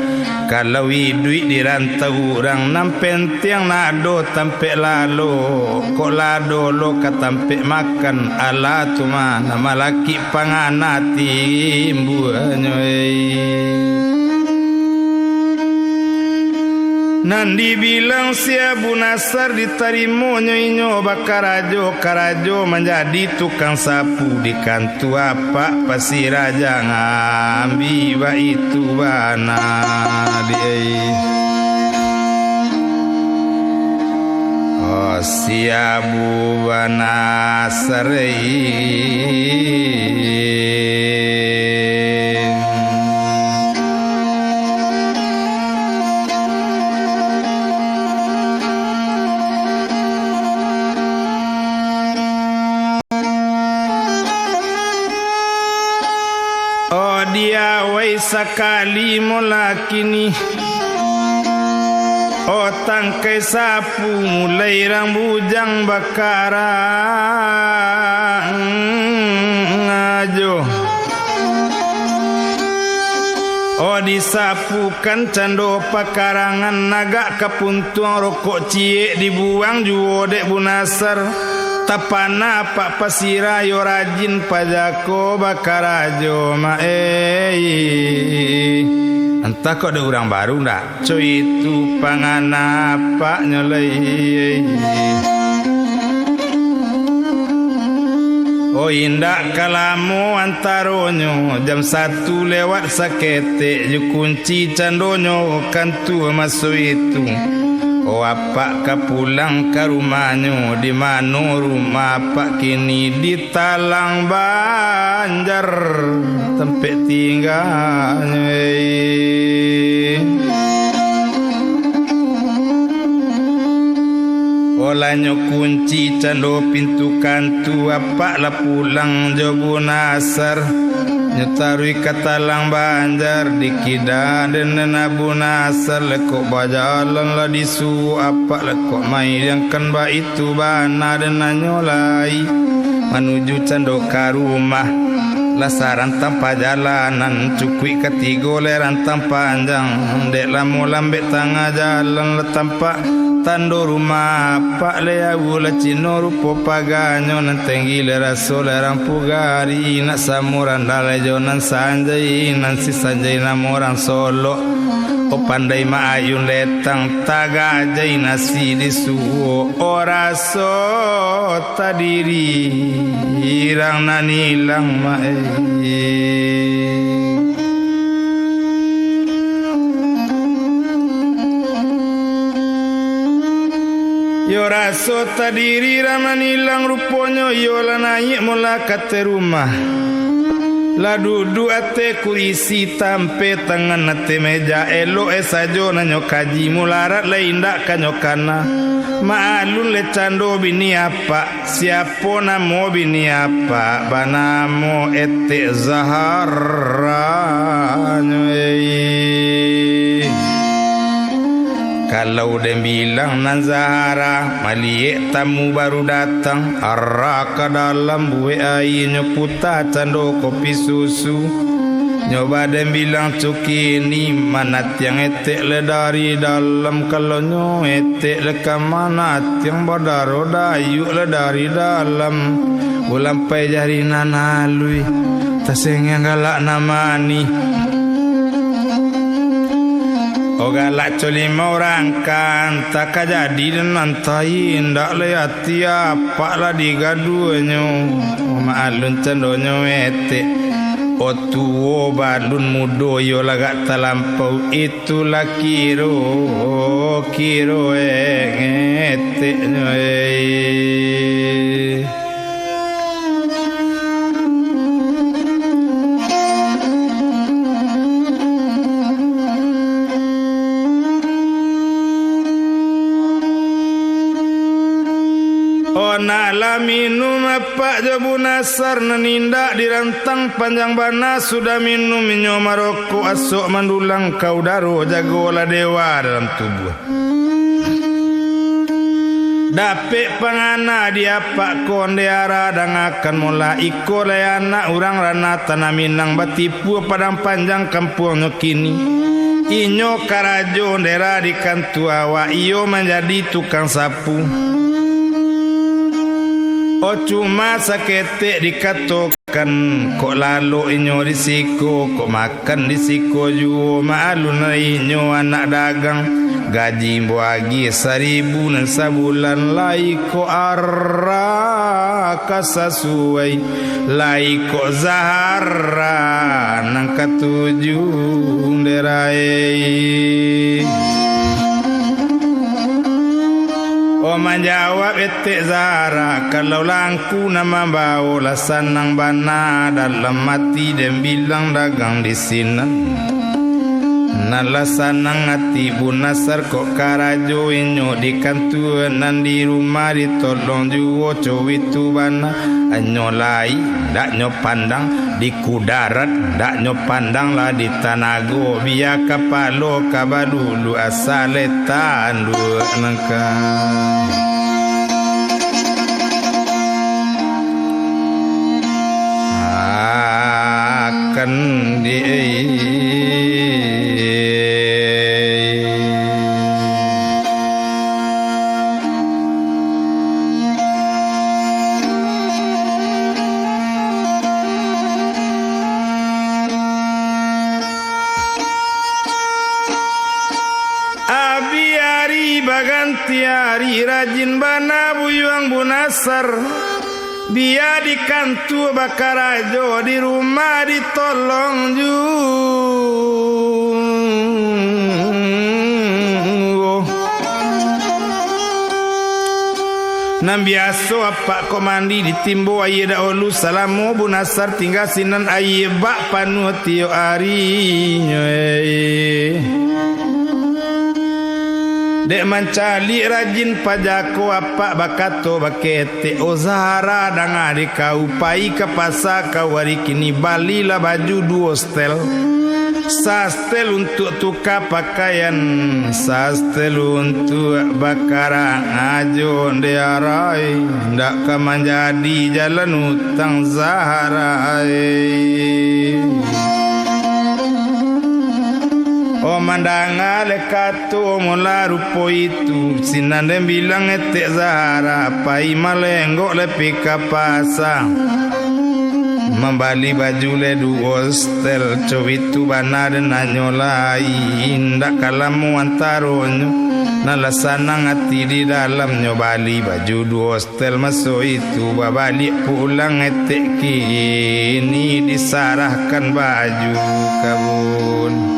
kalau duit di rantau orang nampen tiang nado tampe lalo kok lado lo katampe makan ala tu mana malaki panganati mbuanyo Nandi bilang sia bunasar ditarimo nyo bakarajo karajo menjadi tukang sapu di kantu apa pasiraja ngambi ba itu bana dia Oh sia bu banasar dia wai sakali mula kini o tangkai sapu mulai rang bujang bakarang ajo o disapukan cando pakarangan naga kapuntuang rokok cie dibuang juo dek bunasar tapana pak pasira yo rajin pajako bakarajo ma entah kok ada orang baru ndak cuy itu pangana pak nyolai oh indak kalamu antaronyo jam 1 lewat sakete ju kunci candonyo kantu masuk itu Oh apa kapulang ke rumahnya di mana rumah pak kini di Talang Banjar tempat tinggalnya Olanya kunci cando pintu kantu apa lah pulang jobu nasar Nyetarui katalang Banjar di Kidan dan Abu Nasar lekok bajalan lah disu apa lekok mai yang kan ba itu bana dan nyolai menuju candoka rumah lasaran tanpa jalanan cukui ketigo leran tanpa panjang dek lamu lambek tengah jalan le tanpa tando rumah pak lea wula cino rupo paganyo nantenggi le raso le rampugari nak samuran dalai jonan sanjai nansi sanjai namorang solo o pandai maayun letang tagajai nasi disuo oraso tadiri irang nanilang mae Yo raso tadiri raman hilang ruponyo yo la naik mula kate rumah la dudu ate kurisi tampe tangan ate meja elo sajo nanyo kaji mularat la indak kanyokana maalun le cando bini apa siapo namo bini apa banamo ete Zahara nyoe Kalau dia bilang nan Zahara maliek tamu baru datang, arah ke dalam buih air nyeputah cando kopi susu. Nyoba dia bilang cuki ni mana tiang etek le dari dalam. Kalau nyo etek le ke mana tiang bodaro dayu le dari dalam. Ulampai jari nanalui taseng yang galak nama ni. Oh galak colima orang kan tak jadi dan nantai ndak lehati apa lah digaduhnya. Maalun cendonyo etek. O tuo balun mudo yo lagak talampau itulah kiro eteknya. Nala minum apa jabu nasar nanindak dirantang panjang bana sudah minum minyo maroko asok mandulang kau daro jagola dewa dalam tubuh. Dapik pangana dia pak kondeara dan akan mula iko layana urang rana tanah minang batipu padang panjang kampung kini. Inyo karajo dera di kantua wa iyo menjadi tukang sapu. Oh cuma saketek dikatakan kok lalu inyo risiko, kok makan risiko juga maalun inyo anak dagang gaji buagi 1,000 dan sebulan lai ko arra kasasuai lai ko Zahara nang ketujuh derai. Oh menjawab etek Zahara kalau langku nama bau lasanang bana dalam mati dan bilang dagang di sini. Nalasanang hati bunasar kok karajo inyo di kantuan nan di rumah ditolong juo cowitu bana anyo lai dak nyo pandang di kudarat dak nyo pandang lah di tanago biya kapalo kabadulu asaletan lu nangka. Akan di Tiari rajin bana buyuang bunasar biar di kantu bakarajo di rumah ditolong ju. Nam biasa apa kok mandi ditimbo aye da olu salamu bunasar tinggal sinan aye bak panu tio arinya. Dek mencali rajin pajako apa bakato bakete o Zahara danga di kau pai ke pasar kau hari kini balilah baju 2 stel. Sastel untuk tukar pakaian, sastel untuk bakarang ajo dearai ndak ke menjadi jalan utang Zahara. Oh mandanga lekato mula rupo itu sinande bilang etek Zahara pai malenggok lepi kapasa membali baju le 2 stel cowitu bana dan nyolai indak kalamu antaronyo nalasanang hati di dalamnya bali baju 2 stel masuk itu babalik pulang etek kini disarahkan baju kabun.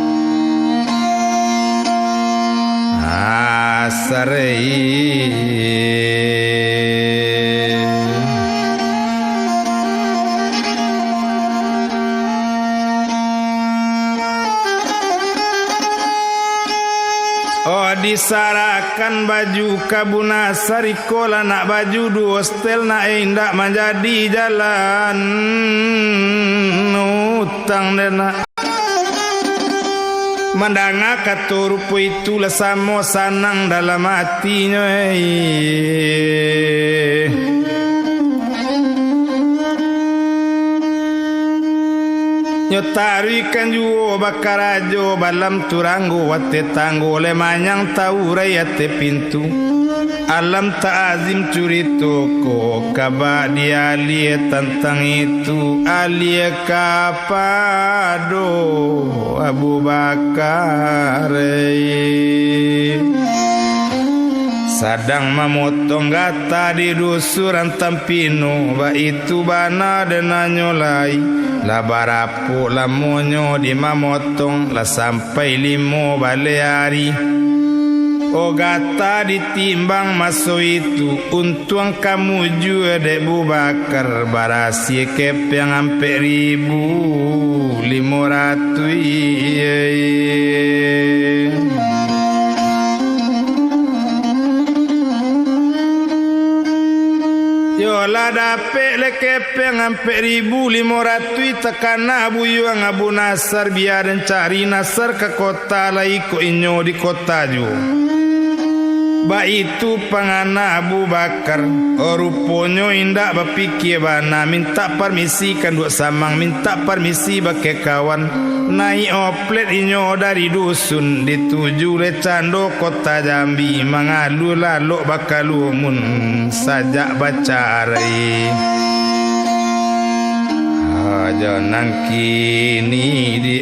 Oh disarakan baju kabunasar ikola nak baju 2 stel nak indak menjadi jalan utang dena. Mandanga katurupu itulah samo sanang dalam hatinya. Nyotarikan juo bakarajo balam turanggo wate tanggo le manyang tahu rayate pintu alam ta'azim curito ko kaba dia alie tentang itu alie kapado Abu Bakar sadang memotong gata di dusuran tampino ba itu bana dena nyolai la barapu la monyo di mamotong la sampai limo bale hari o gata ditimbang maso itu untung kamu juga dek Abu Bakar barasi kep yang ampe 1.500 yo la dape le kepeng ampe 1.500 tekana Abu Yuang Abu Nasar biar cari Nasar ke kota lai ko inyo di kota ju ba itu pangana Abu Bakar ruponyo indak bapikir bana minta permisi kan duk samang minta permisi bake kawan naik oplet inyo dari dusun dituju le cando kota Jambi mangalu lalu bakalumun sajak baca arai aja nang kini di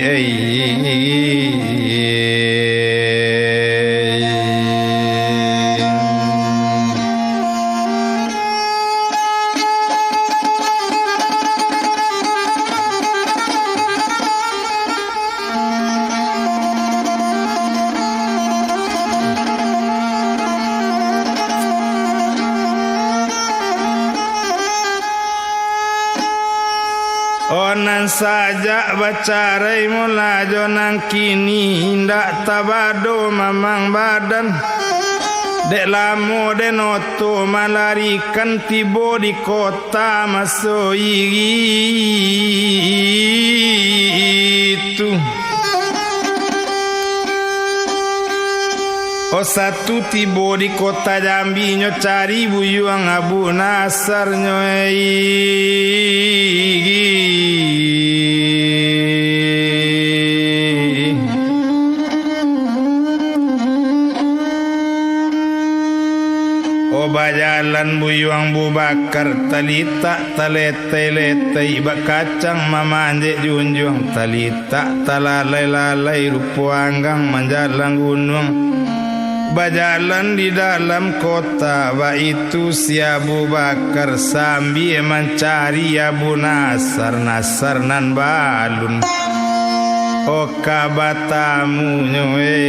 onan saja baca rai mula jonang kini ndak tabado mamang badan dek lamo denoto malarikan tibo di kota masoi itu o satu tibo di kota Jambi nyo cari buyuang Abu Nasar nyo o bajalan buyuang Abu Bakar talita talete-lete bakacang mamanje junjung talita talalai-lalai rupo anggang manjalang gunung bajalan di dalam kota ba itu si Abu Bakar sambil mencari Abu Nasar Nasar nan balun o kabatamu nyoe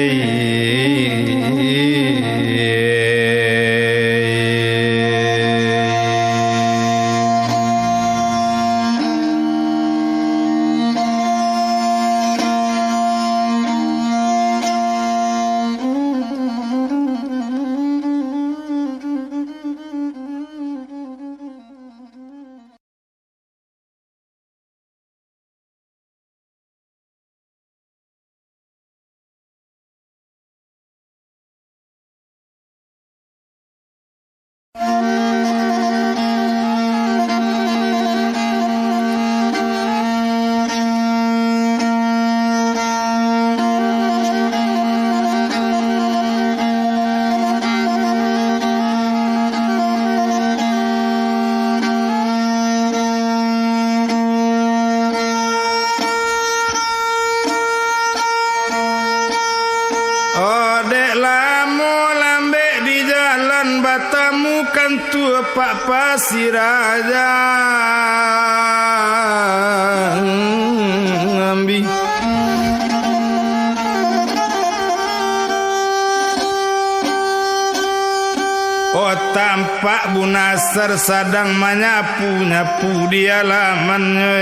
Pak Pasir Raja ngambi oh tampak Bu Nasar sedang menyapu-nyapu di halamannya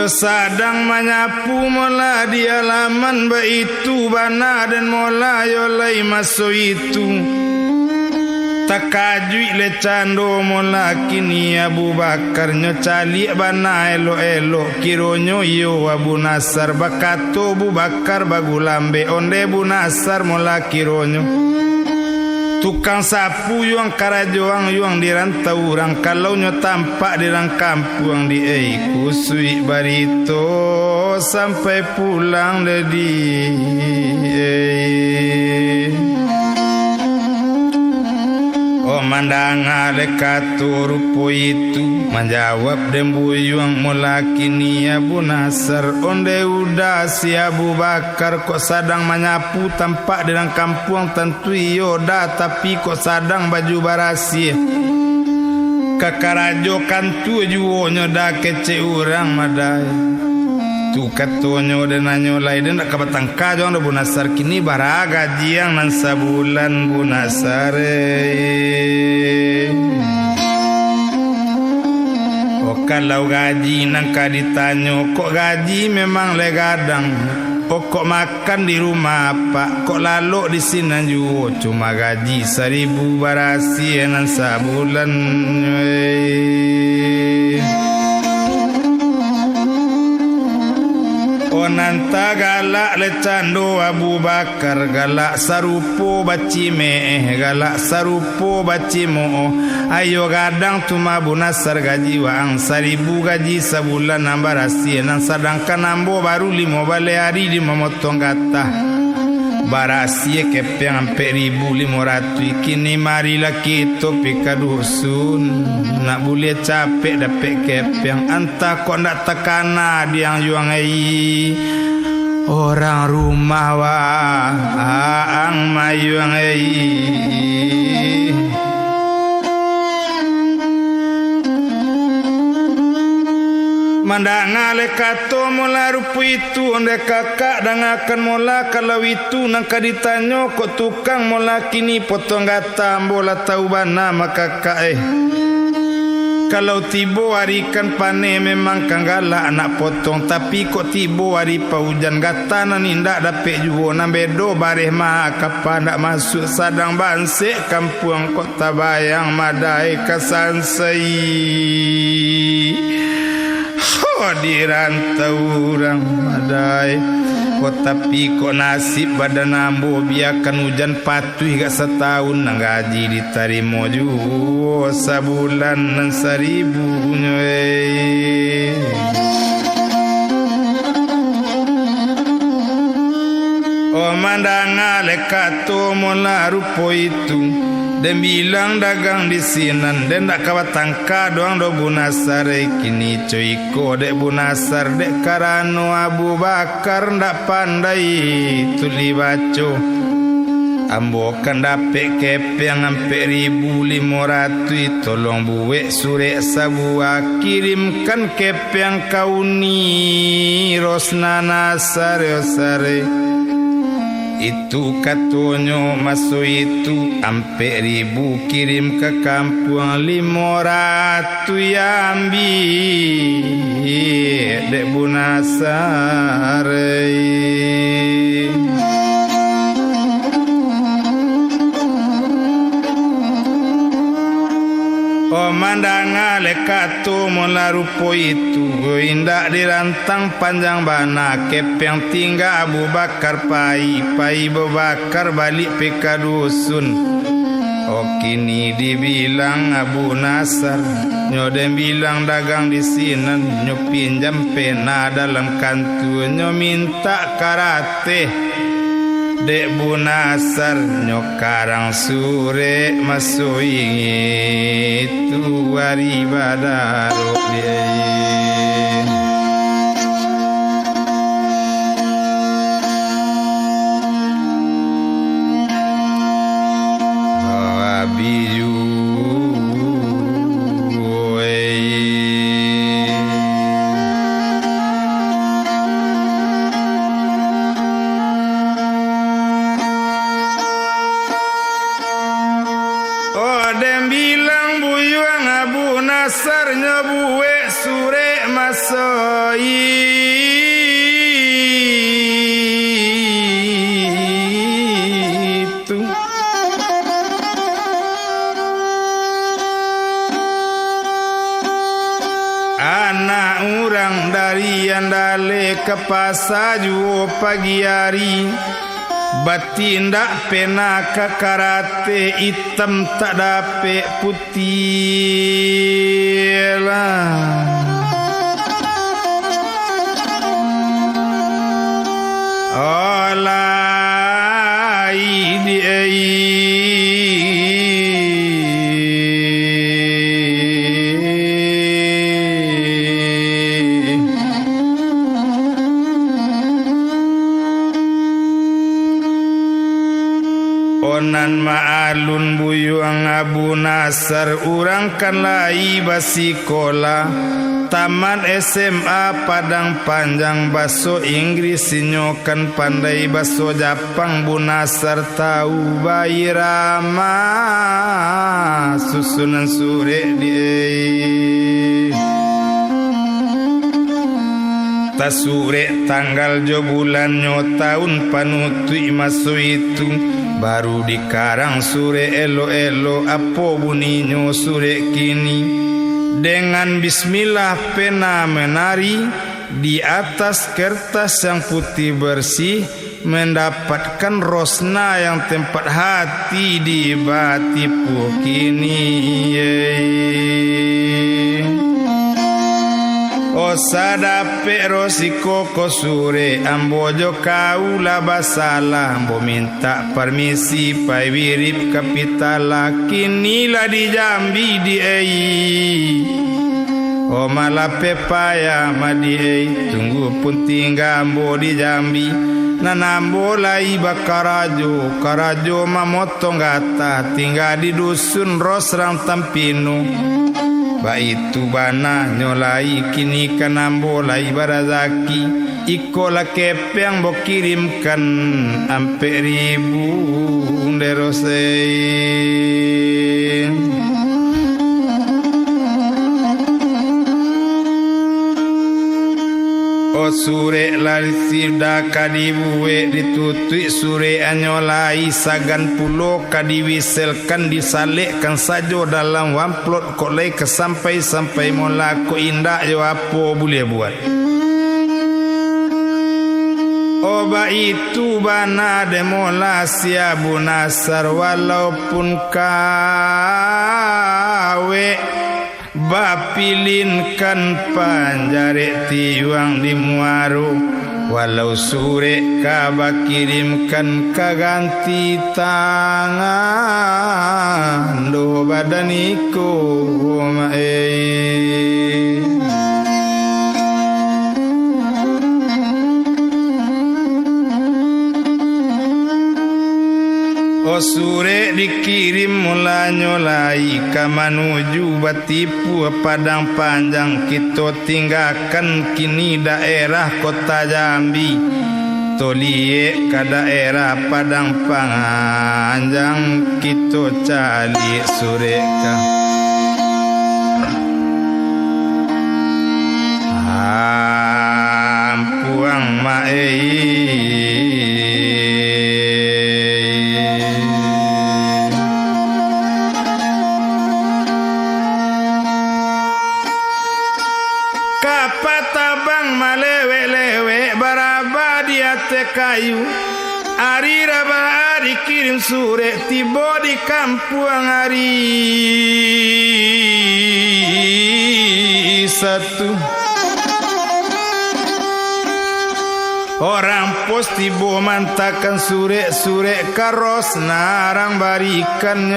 yo sadang menyapu mola di halaman ba itu bana dan mola yo lai masuk itu takajui le cando mola kini Abu Bakar nyo cali bana elo kironyo yo Abu Nasar bakato Abu Bakar bagulambe onde Abu Nasar mola kironyo tukang sapu yuang karajoang yuang dirantau orang kalau nyo tampak dirang kampung di kusui barito sampai pulang dedi mandang alekato rupo itu menjawab dembu yuang mula kini Abu Nasar onde udah si Abu Bakar kok sadang menyapu tampak dalam kampung tentu yoda tapi kok sadang baju barasi kakarajo kantu juonyo da kece urang madai tu katonyo dan nanyo lain dan nak kabatang kajong Abu Nasar kini baraga jiang nan sabulan Bu Nasar kalau gaji nang kaditanyo kok gaji memang legadang pokok makan di rumah pak kok lalu di sini juga cuma gaji 1.000 barasi nan sabulan nanta galak lecando Abu Bakar galak sarupo baci meh galak sarupo baci mo ayo gadang tuma Abu Nasar gaji waang 1.000 gaji sebulan nambah rahasia nang sedangkan nambo baru 5 bale hari 5 motong gata barasia kepeng 4.500 kini marilah kita pika dusun nak boleh capek dapat kepeng antah kok nak tekana diang juang ai orang rumah ang mayuang ai mandang alekato mula rupu itu onde kakak dangakan mula kalau itu nang kaditanyo kok tukang mula kini potong gata bola tahu bana maka kakak kalau tibo hari kan pane memang kang galak anak potong tapi kok tibo hari paujan gata nan indak dapet juo nan bedo bareh mah kapan dak masuk sadang bansek kampung kota bayang madai kasansai di rantau orang madai kok tapi kok nasib badan ambo biarkan hujan patuh gak setahun nang gaji diterima juga sebulan nang 1.000 mandang alekato mula rupo itu dan bilang dagang di sinan dan tak kawat tangka doang do Bu Nasar kini coiko dek Bu Nasar dek karano Abu Bakar ndak pandai tuli baco ambo kan dapet kepeng 4.500 tolong buwe sure sabua kirimkan kepeng kauni Rosna Nasar sare itu katonyo masuk itu 4.000 kirim ke kampung 500 ambil dek Bu Nasar mandang alekato mula rupo itu indak dirantang panjang bana kepeng tinggal Abu Bakar pai Abu Bakar balik peka dusun kini dibilang Abu Nasar nyoden bilang dagang di sini nyo pinjam pena dalam kantu nyo minta karate dek Bu Nasar nyokarang sure masuk itu wari badaro Nasar nyebuwe sure masoi itu bana urang dari andale ke pasaju pagi hari batindak pena ke karate hitam tak dape putih lah olai diei onan maalun buyuang Abu Nasar urang kan lai basikola taman SMA Padang Panjang baso Inggris sinyokan pandai baso Jepang Bu Nasar tahu bayi rama susunan sure di tasure tanggal jo bulan nyo tahun panutui maso itu baru dikarang sure elo-elo apo bunyinya sure kini dengan bismillah pena menari di atas kertas yang putih bersih mendapatkan rosna yang tempat hati di batipu kini osadape rosiko kosure ambojo kaula basala ambo minta permisi pai wirip kapitala kinilah di Jambi di ei o malape paya madi ei tunggu pun tinggal ambo di Jambi nanambo lai bakarajo karajo mamotong gata tinggal di dusun Rosrang Tampinu baitu bana nyolai kini kanambo lai barazaki ikola kepe yang bo kirimkan ampe ribu nderosei o sure lari sirda kadibuwe ditutui sure anyolai sagan pulo kadiwiselkan disalekkan sajo dalam wamplot kok lay kesampai-sampai mola ko indah yo apa boleh buat oba itu bana demola sia Bu Nasar walaupun kawe bapilinkan panjare tiwang di muaru walau sure kaba kirimkan kaganti tangan do badaniko sure dikirim mula nyolai ka manuju batipu Padang Panjang kita tinggalkan kini daerah kota Jambi tolie ke daerah Padang Panjang kita cari sure ka ampuang mae patabang malewe-lewe baraba di ate kayu ari raba dikirim sure tibo di kampung hari satu orang pos tibo mantakan sure karos narang barikan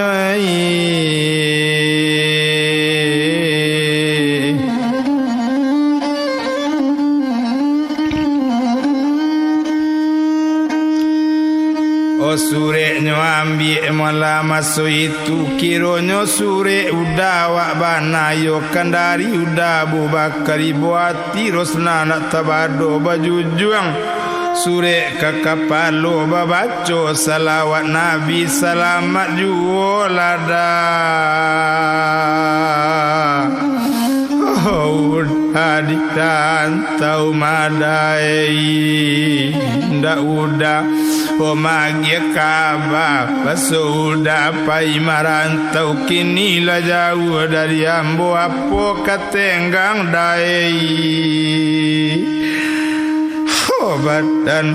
sure nyo ambi mala maso itu kironyo sure udah wak bana yo kandari udah Bu Bakari buati rosna nak tabado baju juang sure kakapalo babaco salawat Nabi salamat juolada adik dan tau madai ndak udah Magia kaba Sudah pai marantau kini lah jauh dari ambo Apo katenggang dai badan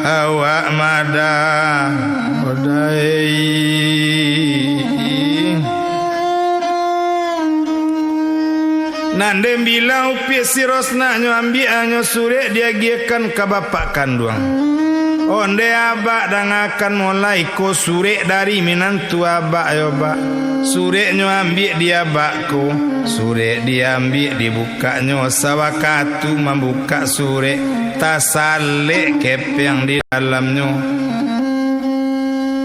awak mada dai Nandem bilang upi si Rosna nyo ambil anyo sure dia giakan ke bapak kandung. Onde abak dan akan mulai ko sure dari minantu abak yo bak. Sure nyo ambil dia bakku. Sure dia ambil dibuka nyo sawakatu membuka sure. Tasale kepeng di dalamnya.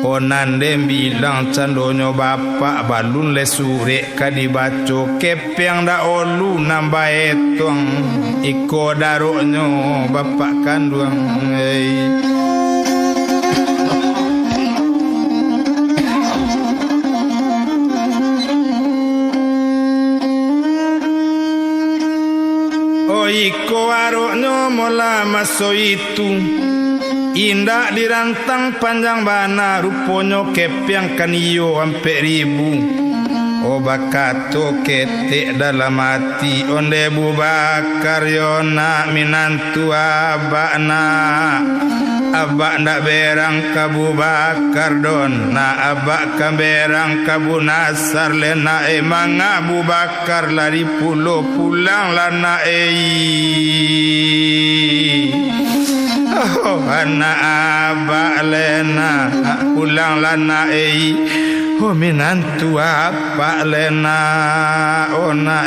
Onande bilang candonyo bapak balun le sure kadibaco kepeng da olu nambah etong iko daroknyo bapak kandung iko waroknyo mola maso itu indah dirantang panjang bana ruponyo kepeng kan iyo ampe ribu bakato ketek dalam hati onde Bakar yona minantu abakna abak ndak berang kabu Bakar don na abak kaberang kabu Nasar lena emang Abu Bakar lari pulau pulang lana anak abak lena pulang lana minantu abak lena ona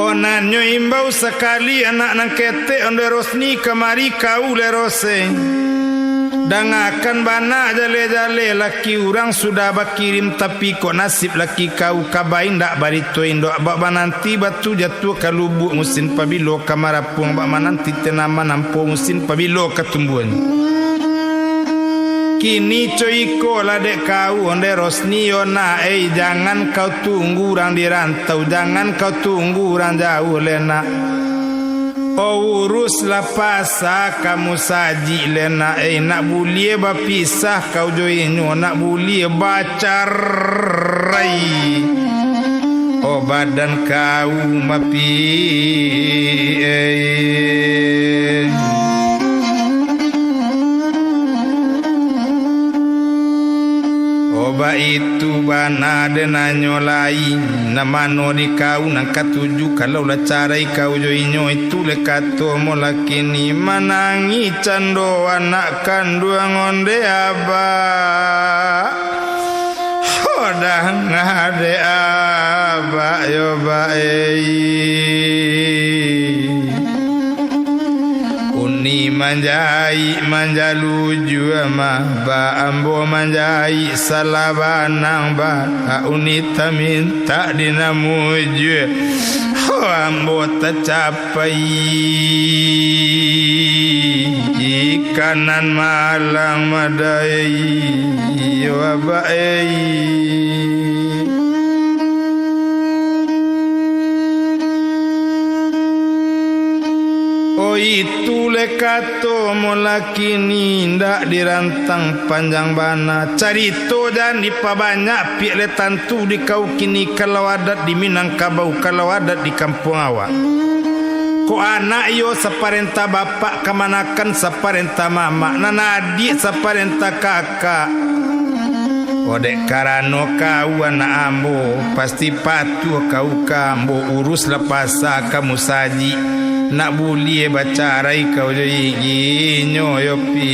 onanyo imbau sekali anak nang kete onde Rosni kemari kau le rose dan akan bana jale-jale laki orang sudah bakirim tapi kok nasib laki kau kabain dak barito indo abak nanti batu jatuh ke lubuk musim pabilo kamarapung abak nanti tenama nampo musim pabilo ketumbuhan kini coiko lah dek kau onde Rosni yona jangan kau tunggu orang di rantau jangan kau tunggu orang jauh lena uruslah pasa kamu saji lena nak bulie bapisah kau joinyo nak bulie bacarai badan kau mapi Oba itu bana denanyo lain namano di kau nang katuju kalau la carai kau joinyo itu le kato molakini manangi cando anak kandung onde aba dah ngade aba yo Uni manjai manjaluju ama ba ambo manjai salabanang ba uni taminta dinamuju ambo tercapai ikanan malang madai wabai itu lekato molakini ndak dirantang panjang bana carito dan dipabanyak pik le tantu di kau kini kalau adat di Minangkabau kalau adat di kampung awak ko anak yo saparenta bapak kemanakan saparenta mama nana adik saparenta kakak odek karano kau anak ambo pasti patuh kau kambo urus lepasa kamu saji nak bulie bacarai kau joigi nyoyopi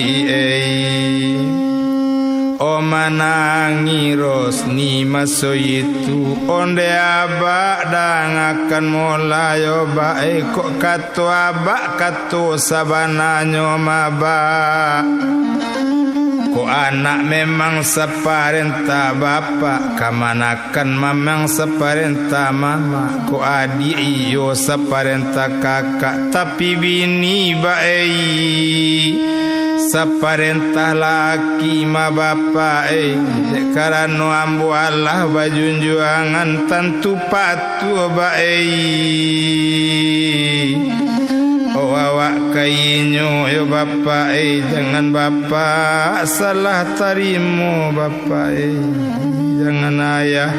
manangi Rosni maso itu onde abak dan akan mulai bae kok kato abak kato sabananyo mabak ko anak memang separenta bapak kamanakan memang separenta mama ko adik iyo separenta kakak tapi bini bae saparentah laki ma bapa karano ambo Allah bajunjuangan tentu patuh bae awak kainyo yo bapa jangan bapa salah tarimu bapa jangan ayah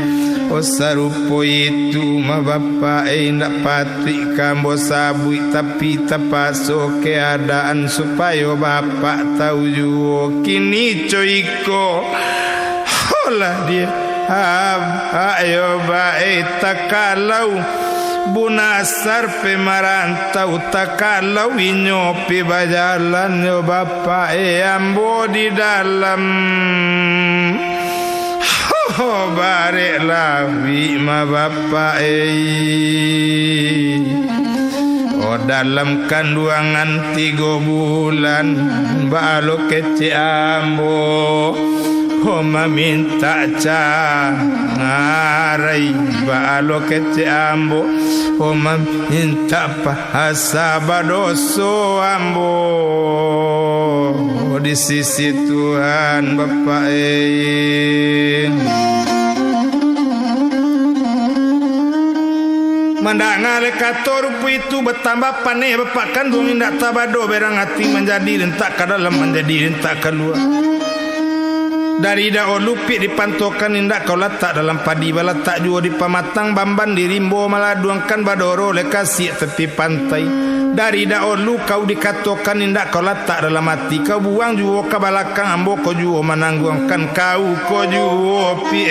sarupo itu ma bapa ndak pati kambo sabui tapi tapaso keadaan supaya bapa tahu juo kini coiko hola dia ayo bae takalau bunasar pemarantau takalau inyopi bajalan yo bapa ambo di dalam barek lawi ma bapa dalam kandungan 3 bulan balo kece ambo minta ngarai balo kece ambo minta bahasa badoso ambo di sisi Tuhan bapa mandangale kator itu bertambah paneh bapak kandung indak tabado berang hati menjadi rentak ke dalam menjadi rentak keluar dari dah lupi dipantokan indak kau letak dalam padi balatak juga di pamatang bamban di rimbo maladuangkan badoro lekasi tepi pantai dari dah kau dikatokan indak kau letak dalam hati kau buang juga ke balakang ambo kau juga menangguangkan kau juga pi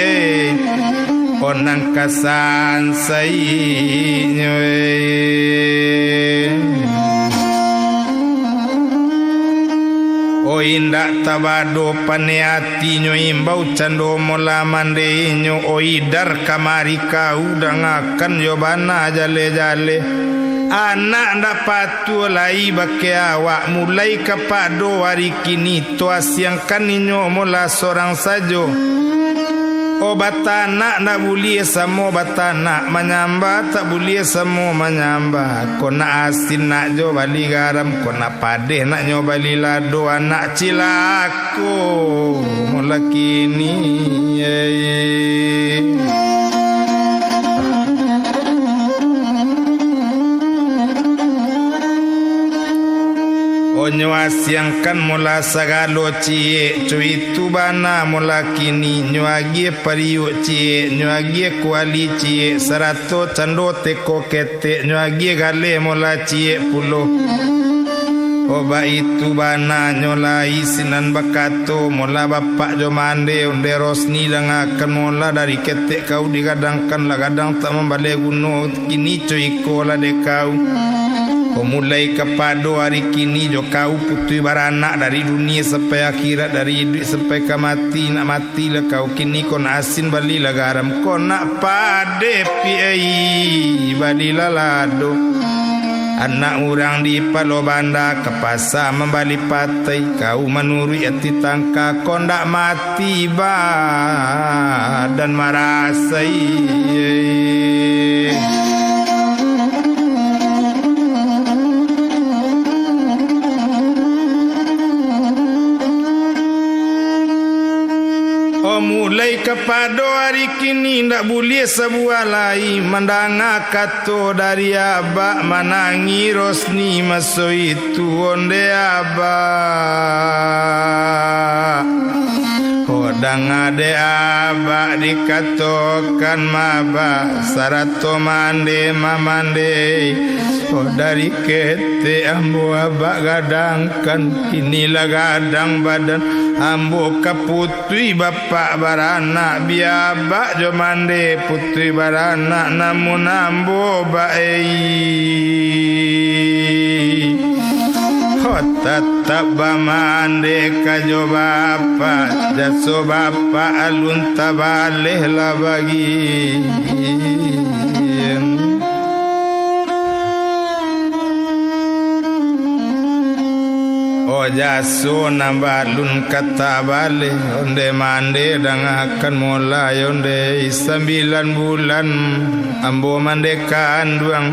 onang kasan sainyo indak tabado paneati nyo imbau cando mola mande nyo idar kamari kau dangakan yo bana jale-jale anak ndak patu lai bake awak mulai kapado hari kini to asiangkan nyo mola sorang sajo batana nak boleh semua batana menyamba tak boleh semua menyamba kona asin nak jo bali garam kona padeh nak nyo bali lado anak cilaku mula kini onyo asiangkan mula sagalo cie cuy tu bana mula kini nyuagie pariu cie nyuagie kuali cie serato cando teko kete nyuagie gale mula cie pulo oba itu bana nyola isinan bakato mula bapak jo mande onde rosni dangakan mula dari kete kau digadangkan lah gadang tak membalik gunung kini cuy kola de kau mulai kepada hari kini jo kau putui baranak dari dunia sampai akhirat dari hidup sampai ke mati nak mati lah kau kini kon asin bali lah garam kon nak pade pi bali lah lado anak orang di Palo Banda ke pasar membali patai kau menurut hati tangka kon dak mati dan marasai mulai kepada hari kini ndak boleh sebuah lai mendanga kato dari abak manangi rosni maso itu onde abak hodang ade abak dikatokan maba sarato mande mamande dari kete ambo abak gadangkan inilah gadang badan ambo kaputui bapak baranak biabak jo mande putui baranak namun ambo bae tetap bamande kajo bapak jaso bapak alun tabaleh lah bagi jaso nambalun kata bale onde mande dangakan mulai onde 9 bulan ambo mande kanduang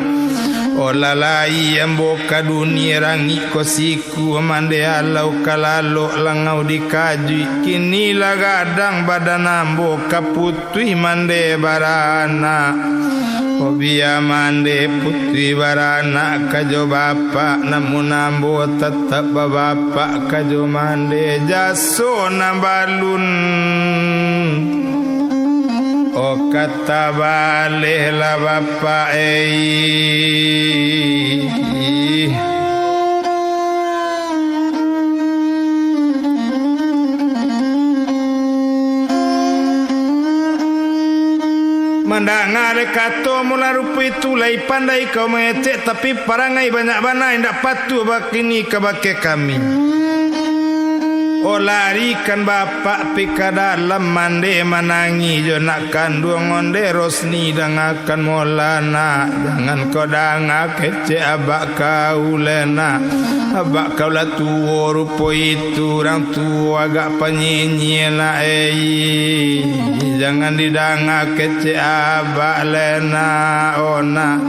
olalai ambo kadunia rangi kosiku mande alau kalalo langau dikaju kini lagadang badan ambo kaputui mande barana Obia mande putri barana kajo bapa namun ambo tetap bapa kajo mande jaso nambalun o kata bale la bapa Mandangar kato mula rupa itu lai pandai kau mengecek tapi parangai banyak bana indak patuh bakini kabake kami. O larikan bapak pika dalam mande manangi jo nak kandung onde rosni dangakan molana jangan kau danga kece abak kau lena abak kau lah tua rupa itu orang tua agak penyanyi lah jangan didanga kece abak lena ona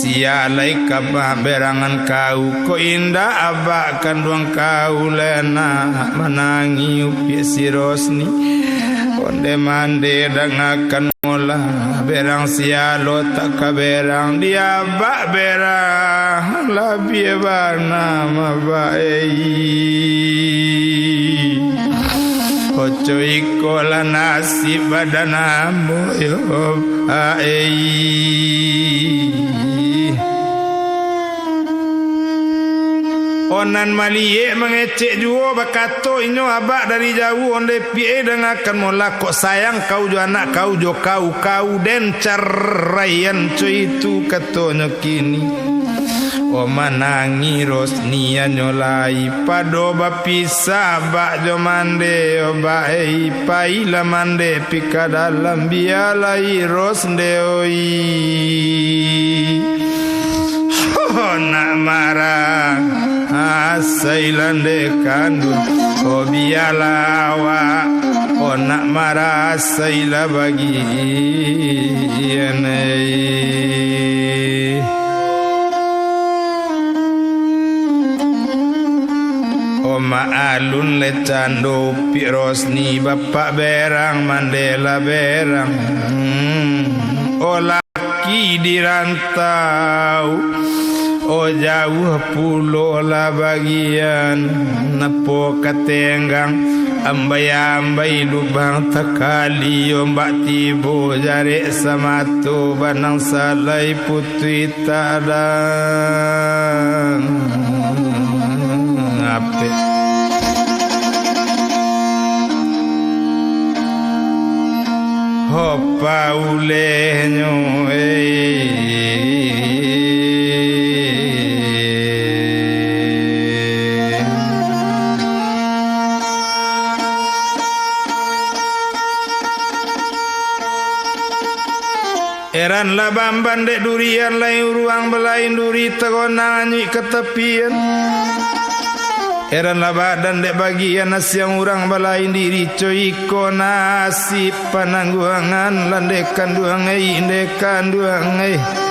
sialai kabah berangan kau ko indah abak kandung kau lena menangi upi si rosni onde mande dangakan mola berang sialo tak kaberang dia abak berang labie bana mabai ojo ikola nasib badanamu yo Onan maliye mengecek jua bakato inyo abak dari jauh onde pie dengakan mola kok sayang kau jo anak kau jo kau den ceraian cuy itu katonyo kini o manangi rosnia nyolai pado bapisa bak jo mande o bae paila mande pika dalam bialai rosnde oi nak marah asailande kandu o bialawa o nak marah asaila bagi o maalun lecando pirosni bapak berang mandela berang o laki dirantau o jauh pulau la bagian napo katenggang ambai lubang takali ombak tibo jare samato banang salai putri tadang ape hopa ulenyo Eran labamban dek durian lain ruang belain duri tegonang anyi ketepian. Eran labadan dek bagian nasi yang urang belain diri coiko nasi panangguangan landekan duangai indekan duangai.